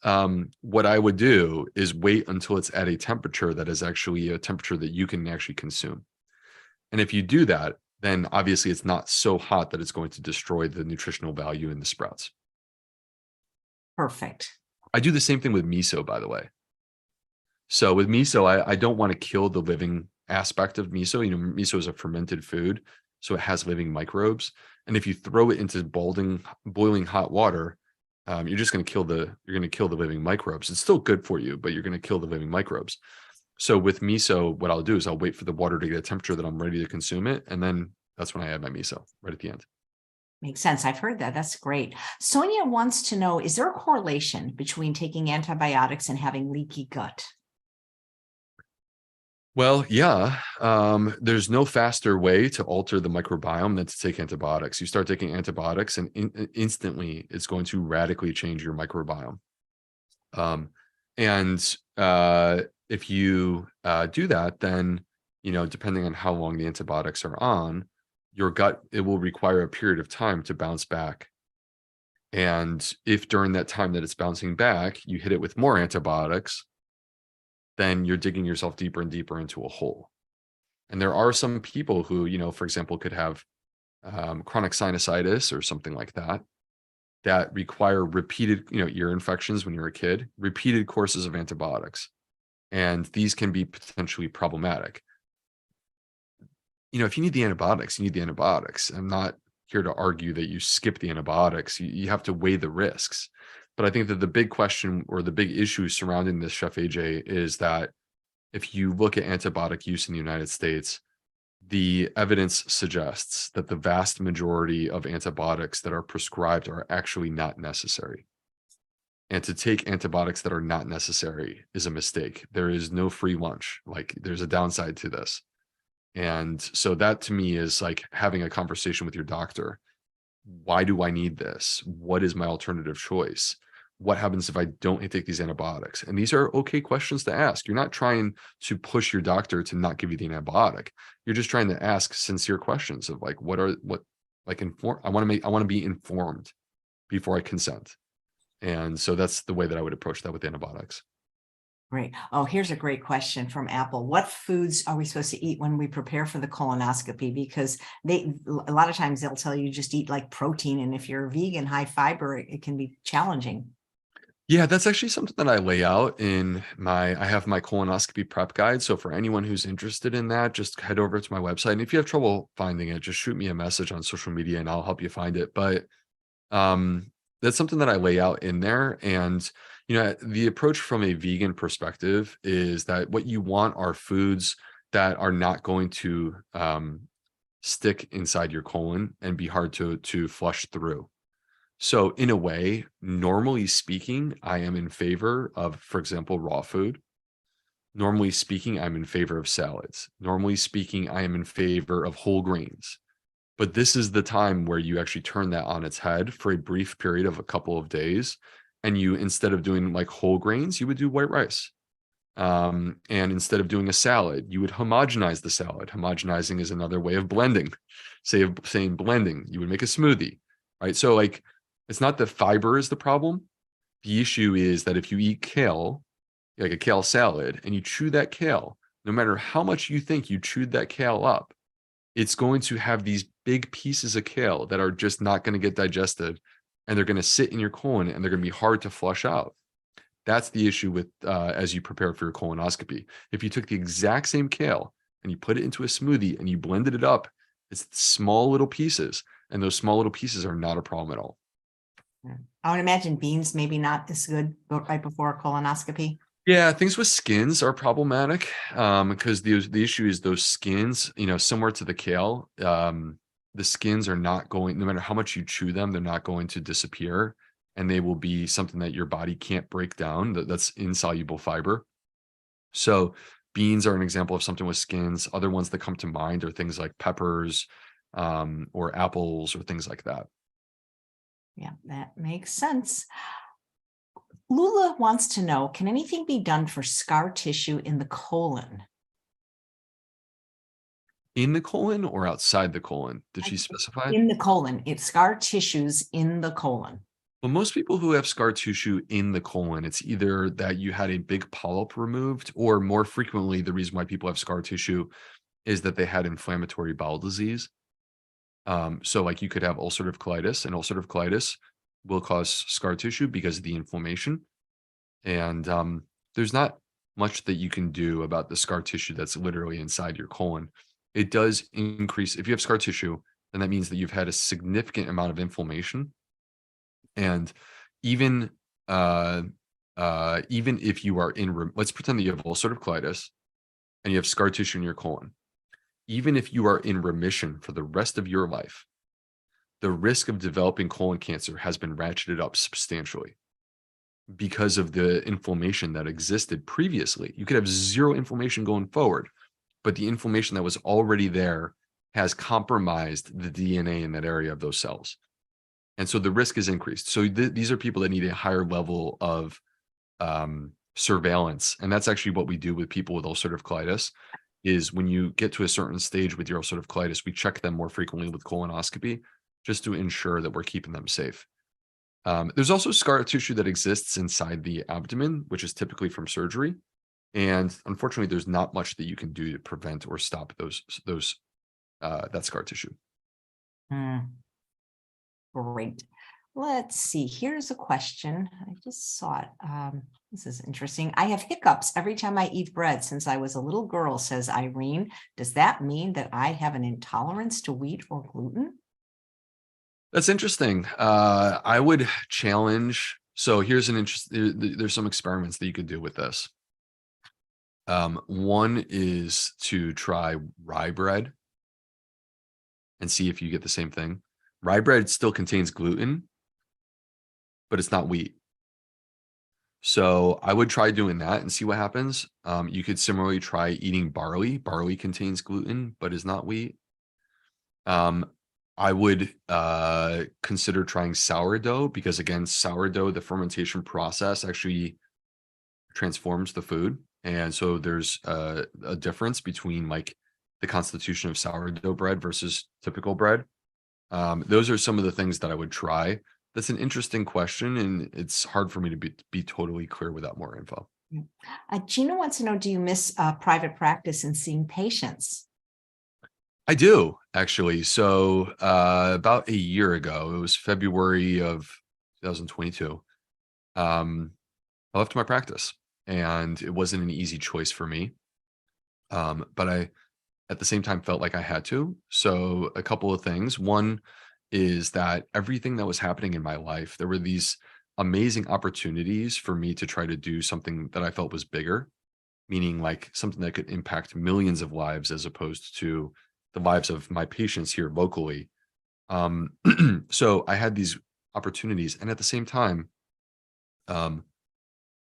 what I would do is wait until it's at a temperature that is actually a temperature that you can actually consume. And if you do that, then obviously it's not so hot that it's going to destroy the nutritional value in the sprouts. Perfect. I do the same thing with miso, by the way. So with miso, I don't want to kill the living aspect of miso. You know, miso is a fermented food, so it has living microbes. And if you throw it into boiling hot water, you're just going to kill the living microbes. It's still good for you, but you're going to kill the living microbes. So with miso, what I'll do is I'll wait for the water to get a temperature that I'm ready to consume it, and then that's when I add my miso right at the end. Makes sense. I've heard that. That's great. Sonia wants to know, is there a correlation between taking antibiotics and having leaky gut? Well, yeah, there's no faster way to alter the microbiome than to take antibiotics. You start taking antibiotics and instantly it's going to radically change your microbiome. If you do that, then, you know, depending on how long the antibiotics are on, your gut, it will require a period of time to bounce back. And if during that time that it's bouncing back, you hit it with more antibiotics, then you're digging yourself deeper and deeper into a hole. And there are some people who, you know, for example, could have chronic sinusitis or something like that, that require repeated, you know, ear infections when you're a kid, repeated courses of antibiotics. And these can be potentially problematic. if you need the antibiotics, you need the antibiotics. I'm not here to argue that you skip the antibiotics. You have to weigh the risks. But I think that the big question or the big issue surrounding this, Chef AJ, is that if you look at antibiotic use in the United States, the evidence suggests that the vast majority of antibiotics that are prescribed are actually not necessary. And to take antibiotics that are not necessary is a mistake. There is no free lunch. Like, there's a downside to this. And so that to me is like having a conversation with your doctor. Why do I need this? What is my alternative choice? What happens if I don't take these antibiotics? And these are okay questions to ask. You're not trying to push your doctor to not give you the antibiotic. You're just trying to ask sincere questions of like, I want to be informed before I consent. And so that's the way that I would approach that with antibiotics. Great. Oh, here's a great question from Apple. What foods are we supposed to eat when we prepare for the colonoscopy? Because a lot of times they'll tell you just eat like protein. And if you're vegan, high fiber, it can be challenging. Yeah, that's actually something that I lay out I have my colonoscopy prep guide. So for anyone who's interested in that, just head over to my website. And if you have trouble finding it, just shoot me a message on social media and I'll help you find it. But that's something that I lay out in there. And the approach from a vegan perspective is that what you want are foods that are not going to stick inside your colon and be hard to flush through. So in a way, normally speaking, I am in favor of, for example, raw food. Normally speaking, I'm in favor of salads. Normally speaking, I am in favor of whole grains. But this is the time where you actually turn that on its head for a brief period of a couple of days. And you, instead of doing like whole grains, you would do white rice. And instead of doing a salad, you would homogenize the salad. Homogenizing is another way of blending. Saying blending, you would make a smoothie, right? So like, it's not that fiber is the problem. The issue is that if you eat kale, like a kale salad, and you chew that kale, no matter how much you think you chewed that kale up, it's going to have these big pieces of kale that are just not going to get digested, and they're going to sit in your colon and they're going to be hard to flush out. That's the issue with as you prepare for your colonoscopy. If you took the exact same kale and you put it into a smoothie and you blended it up, it's small little pieces, and those small little pieces are not a problem at all. I would imagine beans maybe not as good right before a colonoscopy. Yeah, things with skins are problematic because the issue is those skins, similar to the kale, the skins are not going, no matter how much you chew them, they're not going to disappear, and they will be something that your body can't break down. That's insoluble fiber. So beans are an example of something with skins. Other ones that come to mind are things like peppers or apples or things like that. Yeah, that makes sense. Lula wants to know, can anything be done for scar tissue in the colon? In the colon or outside the colon? Did she specify? In the colon. It's scar tissues in the colon. Well, most people who have scar tissue in the colon, it's either that you had a big polyp removed, or more frequently, the reason why people have scar tissue is that they had inflammatory bowel disease. So like you could have ulcerative colitis, and ulcerative colitis will cause scar tissue because of the inflammation. And there's not much that you can do about the scar tissue that's literally inside your colon. It does increase. If you have scar tissue, then that means that you've had a significant amount of inflammation. And even if you are let's pretend that you have ulcerative colitis and you have scar tissue in your colon. Even if you are in remission for the rest of your life, the risk of developing colon cancer has been ratcheted up substantially because of the inflammation that existed previously. You could have zero inflammation going forward, but the inflammation that was already there has compromised the DNA in that area of those cells. And so the risk is increased. So these are people that need a higher level of surveillance. And that's actually what we do with people with ulcerative colitis. Is when you get to a certain stage with your ulcerative colitis, we check them more frequently with colonoscopy just to ensure that we're keeping them safe. There's also scar tissue that exists inside the abdomen, which is typically from surgery. And unfortunately, there's not much that you can do to prevent or stop that scar tissue. Great. Let's see. Here's a question. I just saw it. This is interesting. I have hiccups every time I eat bread since I was a little girl, says Irene. Does that mean that I have an intolerance to wheat or gluten? That's interesting. I would challenge. So here's an interest. There's some experiments that you could do with this. One is to try rye bread and see if you get the same thing. Rye bread still contains gluten, but it's not wheat. So I would try doing that and see what happens. You could similarly try eating barley. Barley contains gluten, but is not wheat. I would consider trying sourdough because, again, sourdough, the fermentation process actually transforms the food. And so there's a difference between like the constitution of sourdough bread versus typical bread. Those are some of the things that I would try. That's an interesting question, and it's hard for me to be totally clear without more info. Gina wants to know, do you miss private practice and seeing patients? I do, actually. So about a year ago, it was February of 2022, I left my practice, and it wasn't an easy choice for me. But I, at the same time, felt like I had to. So a couple of things. One is that everything that was happening in my life, there were these amazing opportunities for me to try to do something that I felt was bigger, meaning like something that could impact millions of lives as opposed to the lives of my patients here locally. So I had these opportunities, and at the same time, um,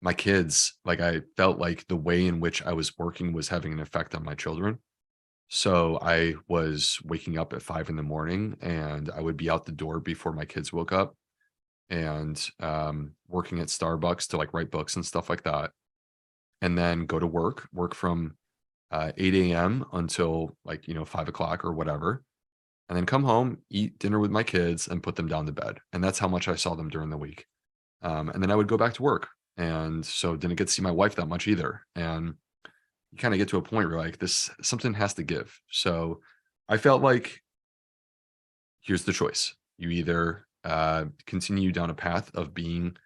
my kids, like I felt like the way in which I was working was having an effect on my children. So I was waking up at 5 in the morning, and I would be out the door before my kids woke up, and working at Starbucks to like write books and stuff like that. And then go to work from 8 a.m. until like, 5 o'clock or whatever. And then come home, eat dinner with my kids, and put them down to bed. And that's how much I saw them during the week. And then I would go back to work. And so didn't get to see my wife that much either. And you kind of get to a point where like this something has to give. So I felt like here's the choice. You either continue down a path of being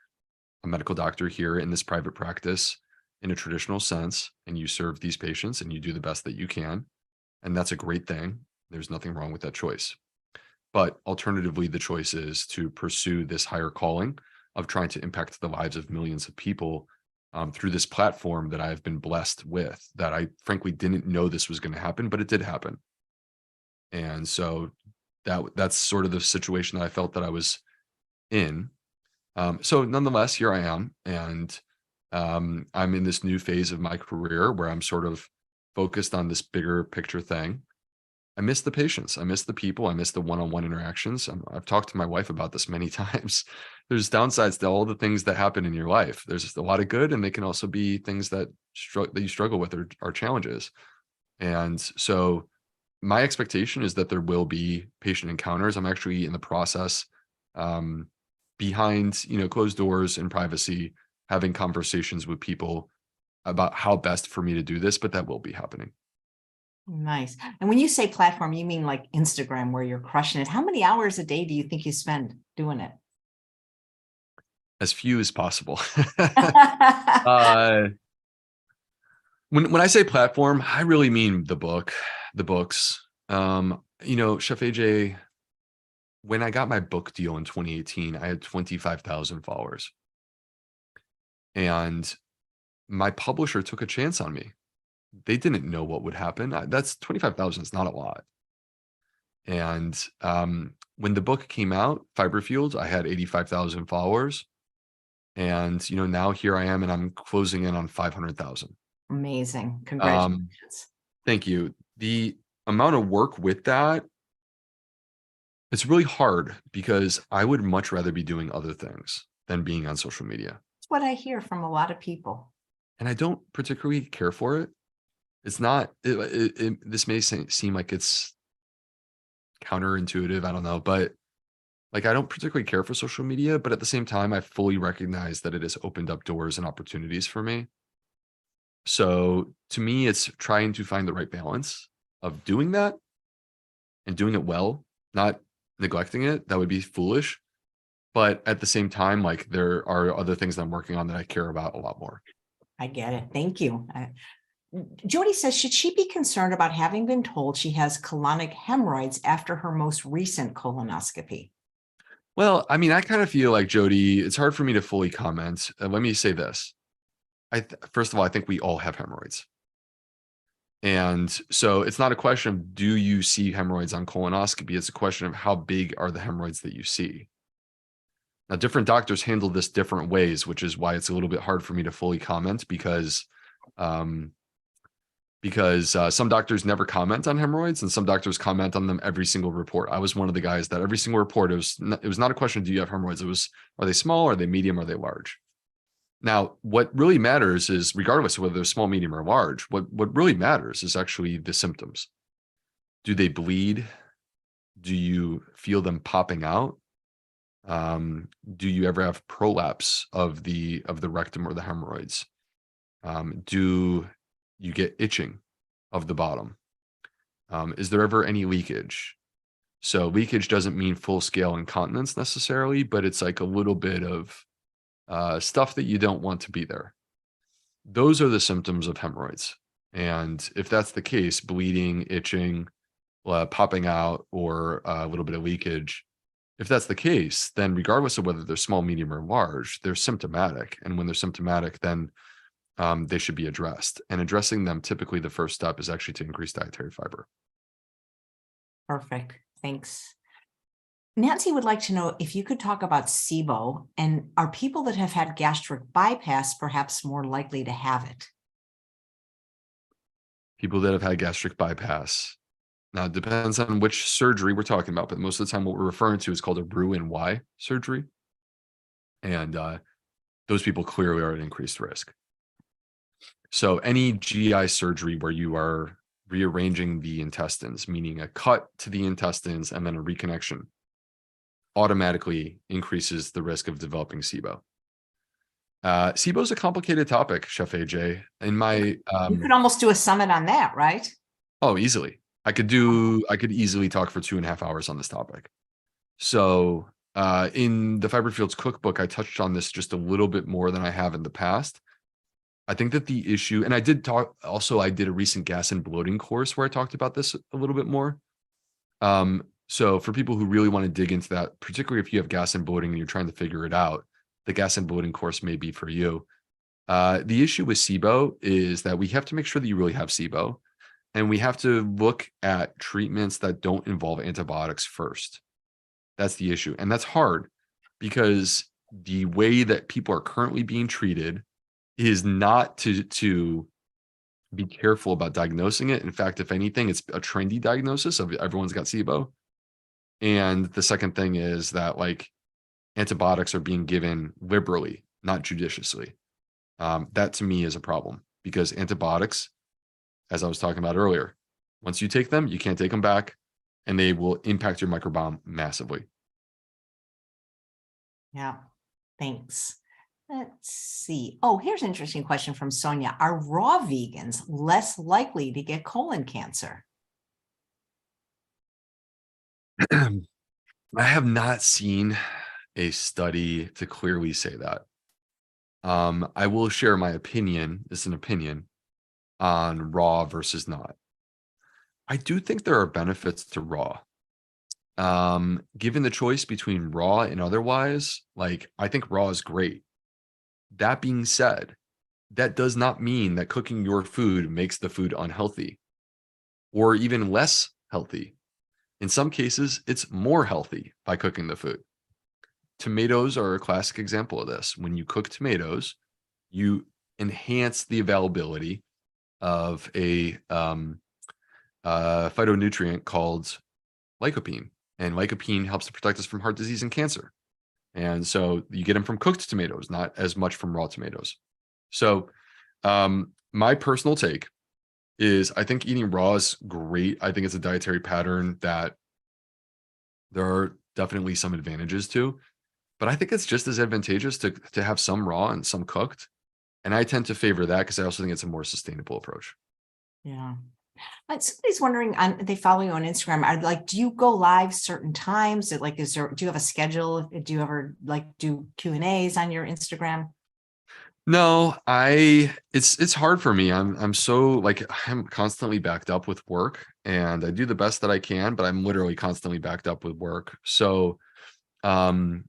a medical doctor here in this private practice in a traditional sense, and you serve these patients and you do the best that you can. And that's a great thing. There's nothing wrong with that choice. But alternatively, the choice is to pursue this higher calling of trying to impact the lives of millions of people through this platform that I've been blessed with, that I frankly didn't know this was going to happen, but it did happen. And so that's sort of the situation that I felt that I was in. So nonetheless, here I am, and I'm in this new phase of my career where I'm sort of focused on this bigger picture thing. I miss the patients. I miss the people. I miss the one-on-one interactions. I've talked to my wife about this many times. There's downsides to all the things that happen in your life. There's a lot of good, and they can also be things that that you struggle with or are challenges. And so my expectation is that there will be patient encounters. I'm actually in the process, behind closed doors and privacy, having conversations with people about how best for me to do this, but that will be happening. Nice. And when you say platform, you mean like Instagram where you're crushing it. How many hours a day do you think you spend doing it? As few as possible. uh, when I say platform, I really mean the books. Chef AJ, when I got my book deal in 2018, I had 25,000 followers. And my publisher took a chance on me. They didn't know what would happen. That's 25,000 is not a lot. And when the book came out, Fiber Fields, I had 85,000 followers. And now here I am, and I'm closing in on 500,000. Amazing. Congratulations. Thank you. The amount of work with that, it's really hard because I would much rather be doing other things than being on social media. That's what I hear from a lot of people. And I don't particularly care for it. It's not, this may seem like it's counterintuitive. I don't know, but like, I don't particularly care for social media, but at the same time, I fully recognize that it has opened up doors and opportunities for me. So to me, it's trying to find the right balance of doing that and doing it well, not neglecting it. That would be foolish. But at the same time, like there are other things that I'm working on that I care about a lot more. I get it. Thank you. Jody says, should she be concerned about having been told she has colonic hemorrhoids after her most recent colonoscopy? Well, I mean, I kind of feel like, Jody, it's hard for me to fully comment. Let me say this. First of all, I think we all have hemorrhoids. And so it's not a question of do you see hemorrhoids on colonoscopy? It's a question of how big are the hemorrhoids that you see. Now, different doctors handle this different ways, which is why it's a little bit hard for me to fully comment because some doctors never comment on hemorrhoids and some doctors comment on them every single report. I was one of the guys that every single report, it was not a question, do you have hemorrhoids? It was, are they small? Are they medium? Are they large? Now, what really matters is, regardless of whether they're small, medium, or large, what really matters is actually the symptoms. Do they bleed? Do you feel them popping out? Do you ever have prolapse of the rectum or the hemorrhoids? Do you get itching of the bottom? Is there ever any leakage? So leakage doesn't mean full-scale incontinence necessarily, but it's like a little bit of stuff that you don't want to be there. Those are the symptoms of hemorrhoids. And if that's the case, bleeding, itching, popping out, or a little bit of leakage, if that's the case, then regardless of whether they're small, medium, or large, they're symptomatic. And when they're symptomatic, then they should be addressed. And addressing them, typically the first step is actually to increase dietary fiber. Perfect. Thanks. Nancy would like to know if you could talk about SIBO, and are people that have had gastric bypass perhaps more likely to have it? People that have had gastric bypass. Now, it depends on which surgery we're talking about, but most of the time what we're referring to is called a Roux-en-Y surgery. And those people clearly are at increased risk. So any GI surgery where you are rearranging the intestines, meaning a cut to the intestines and then a reconnection, automatically increases the risk of developing SIBO. SIBO is a complicated topic, Chef AJ. In my you could almost do a summit on that, right? Oh, easily. I could easily talk for 2.5 hours on this topic. So in the Fiber Fields cookbook, I touched on this just a little bit more than I have in the past. I think that the issue, and I did a recent gas and bloating course where I talked about this a little bit more. So for people who really want to dig into that, particularly if you have gas and bloating and you're trying to figure it out, the gas and bloating course may be for you. The issue with SIBO is that we have to make sure that you really have SIBO, and we have to look at treatments that don't involve antibiotics first. That's the issue. And that's hard because the way that people are currently being treated is not to be careful about diagnosing it. In fact, if anything, it's a trendy diagnosis of everyone's got SIBO. And the second thing is that like antibiotics are being given liberally, not judiciously. That to me is a problem because antibiotics, as I was talking about earlier, once you take them, you can't take them back, and they will impact your microbiome massively. Yeah, thanks. Let's see. Oh, here's an interesting question from Sonia. Are raw vegans less likely to get colon cancer? I have not seen a study to clearly say that. I will share my opinion. It's an opinion on raw versus not. I do think there are benefits to raw. Given the choice between raw and otherwise, like I think raw is great. That being said, that does not mean that cooking your food makes the food unhealthy or even less healthy. In some cases, it's more healthy by cooking the food. Tomatoes are a classic example of this. When you cook tomatoes, you enhance the availability of a phytonutrient called lycopene, and lycopene helps to protect us from heart disease and cancer. And so you get them from cooked tomatoes, not as much from raw tomatoes. So my personal take is I think eating raw is great. I think it's a dietary pattern that there are definitely some advantages to, but I think it's just as advantageous to have some raw and some cooked. And I tend to favor that because I also think it's a more sustainable approach. Yeah. Somebody's wondering, they follow you on Instagram. Are like, do you go live certain times? Do you have a schedule? Do you ever do Q&As on your Instagram? No, it's hard for me. I'm so I'm constantly backed up with work, and I do the best that I can, but I'm literally constantly backed up with work. So um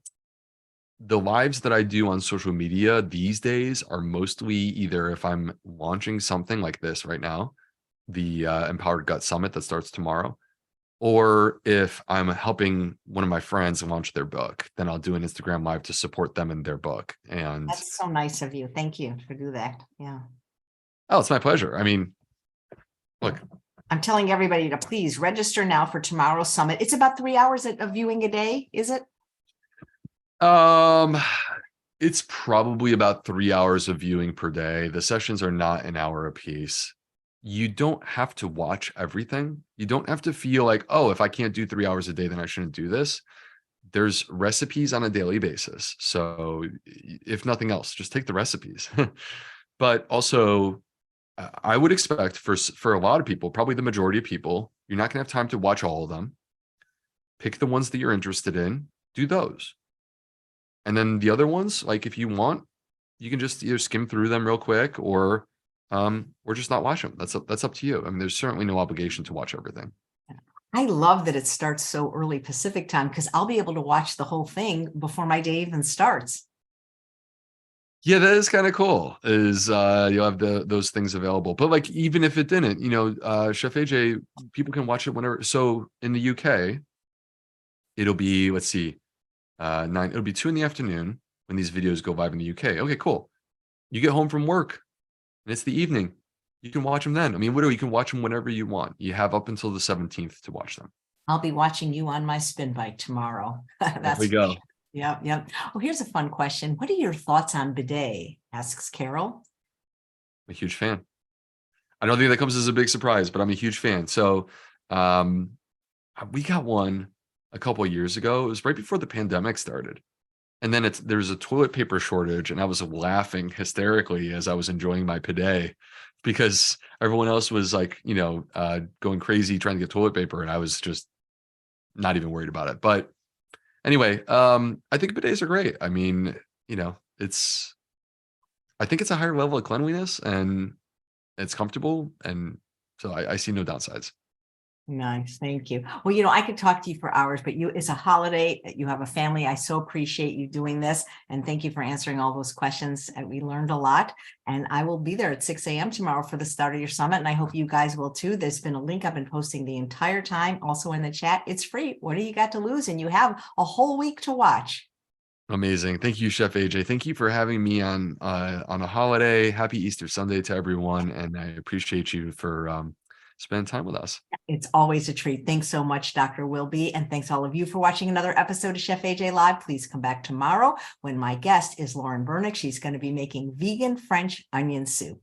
the lives that I do on social media these days are mostly either if I'm launching something like this right now, the Empowered Gut Summit that starts tomorrow, or if I'm helping one of my friends launch their book, then I'll do an Instagram live to support them in their book. And That's so nice of you. Thank you for do that. Yeah. oh, it's my pleasure. I mean, look, I'm telling everybody to please register now for tomorrow's summit. It's about 3 hours of viewing a day, is it? um, it's probably about 3 hours of viewing per day. The sessions are not an hour apiece. You don't have to watch everything. You don't have to feel like, oh, if I can't do 3 hours a day, then I shouldn't do this. There's recipes on a daily basis. So if nothing else, just take the recipes. But also, I would expect for a lot of people, probably the majority of people, you're not going to have time to watch all of them. Pick the ones that you're interested in, do those. And then the other ones, like if you want, you can just either skim through them real quick or just not watch them. That's up to you. I mean, there's certainly no obligation to watch everything. I love that it starts so early Pacific time because I'll be able to watch the whole thing before my day even starts. Yeah, that is kind of cool. Is you'll have those things available. But like even if it didn't, Chef AJ, people can watch it whenever. So in the UK, it'll be, let's see, it'll be 2 in the afternoon when these videos go live in the UK. Okay, cool. You get home from work and it's the evening. You can watch them then. I mean, literally, you can watch them whenever you want. You have up until the 17th to watch them. I'll be watching you on my spin bike tomorrow. There we go. Yep. Oh, here's a fun question. What are your thoughts on bidet? Asks Carol. I'm a huge fan. I don't think that comes as a big surprise, but I'm a huge fan. So we got one a couple of years ago. It was right before the pandemic started. And then there's a toilet paper shortage, and I was laughing hysterically as I was enjoying my bidet because everyone else was going crazy trying to get toilet paper, and I was just not even worried about it. But anyway, I think bidets are great. I mean, I think it's a higher level of cleanliness and it's comfortable, and so I see no downsides. Nice. Thank you. Well, I could talk to you for hours, but it's a holiday. You have a family. I so appreciate you doing this. And thank you for answering all those questions. And we learned a lot. And I will be there at 6 a.m. tomorrow for the start of your summit. And I hope you guys will too. There's been a link I've been posting the entire time. Also in the chat. It's free. What do you got to lose? And you have a whole week to watch. Amazing. Thank you, Chef AJ. Thank you for having me on a holiday. Happy Easter Sunday to everyone. And I appreciate you for spend time with us. It's always a treat. Thanks so much, Dr. Wilby. And thanks all of you for watching another episode of Chef AJ Live. Please come back tomorrow when my guest is Lauren Bernick. She's going to be making vegan French onion soup.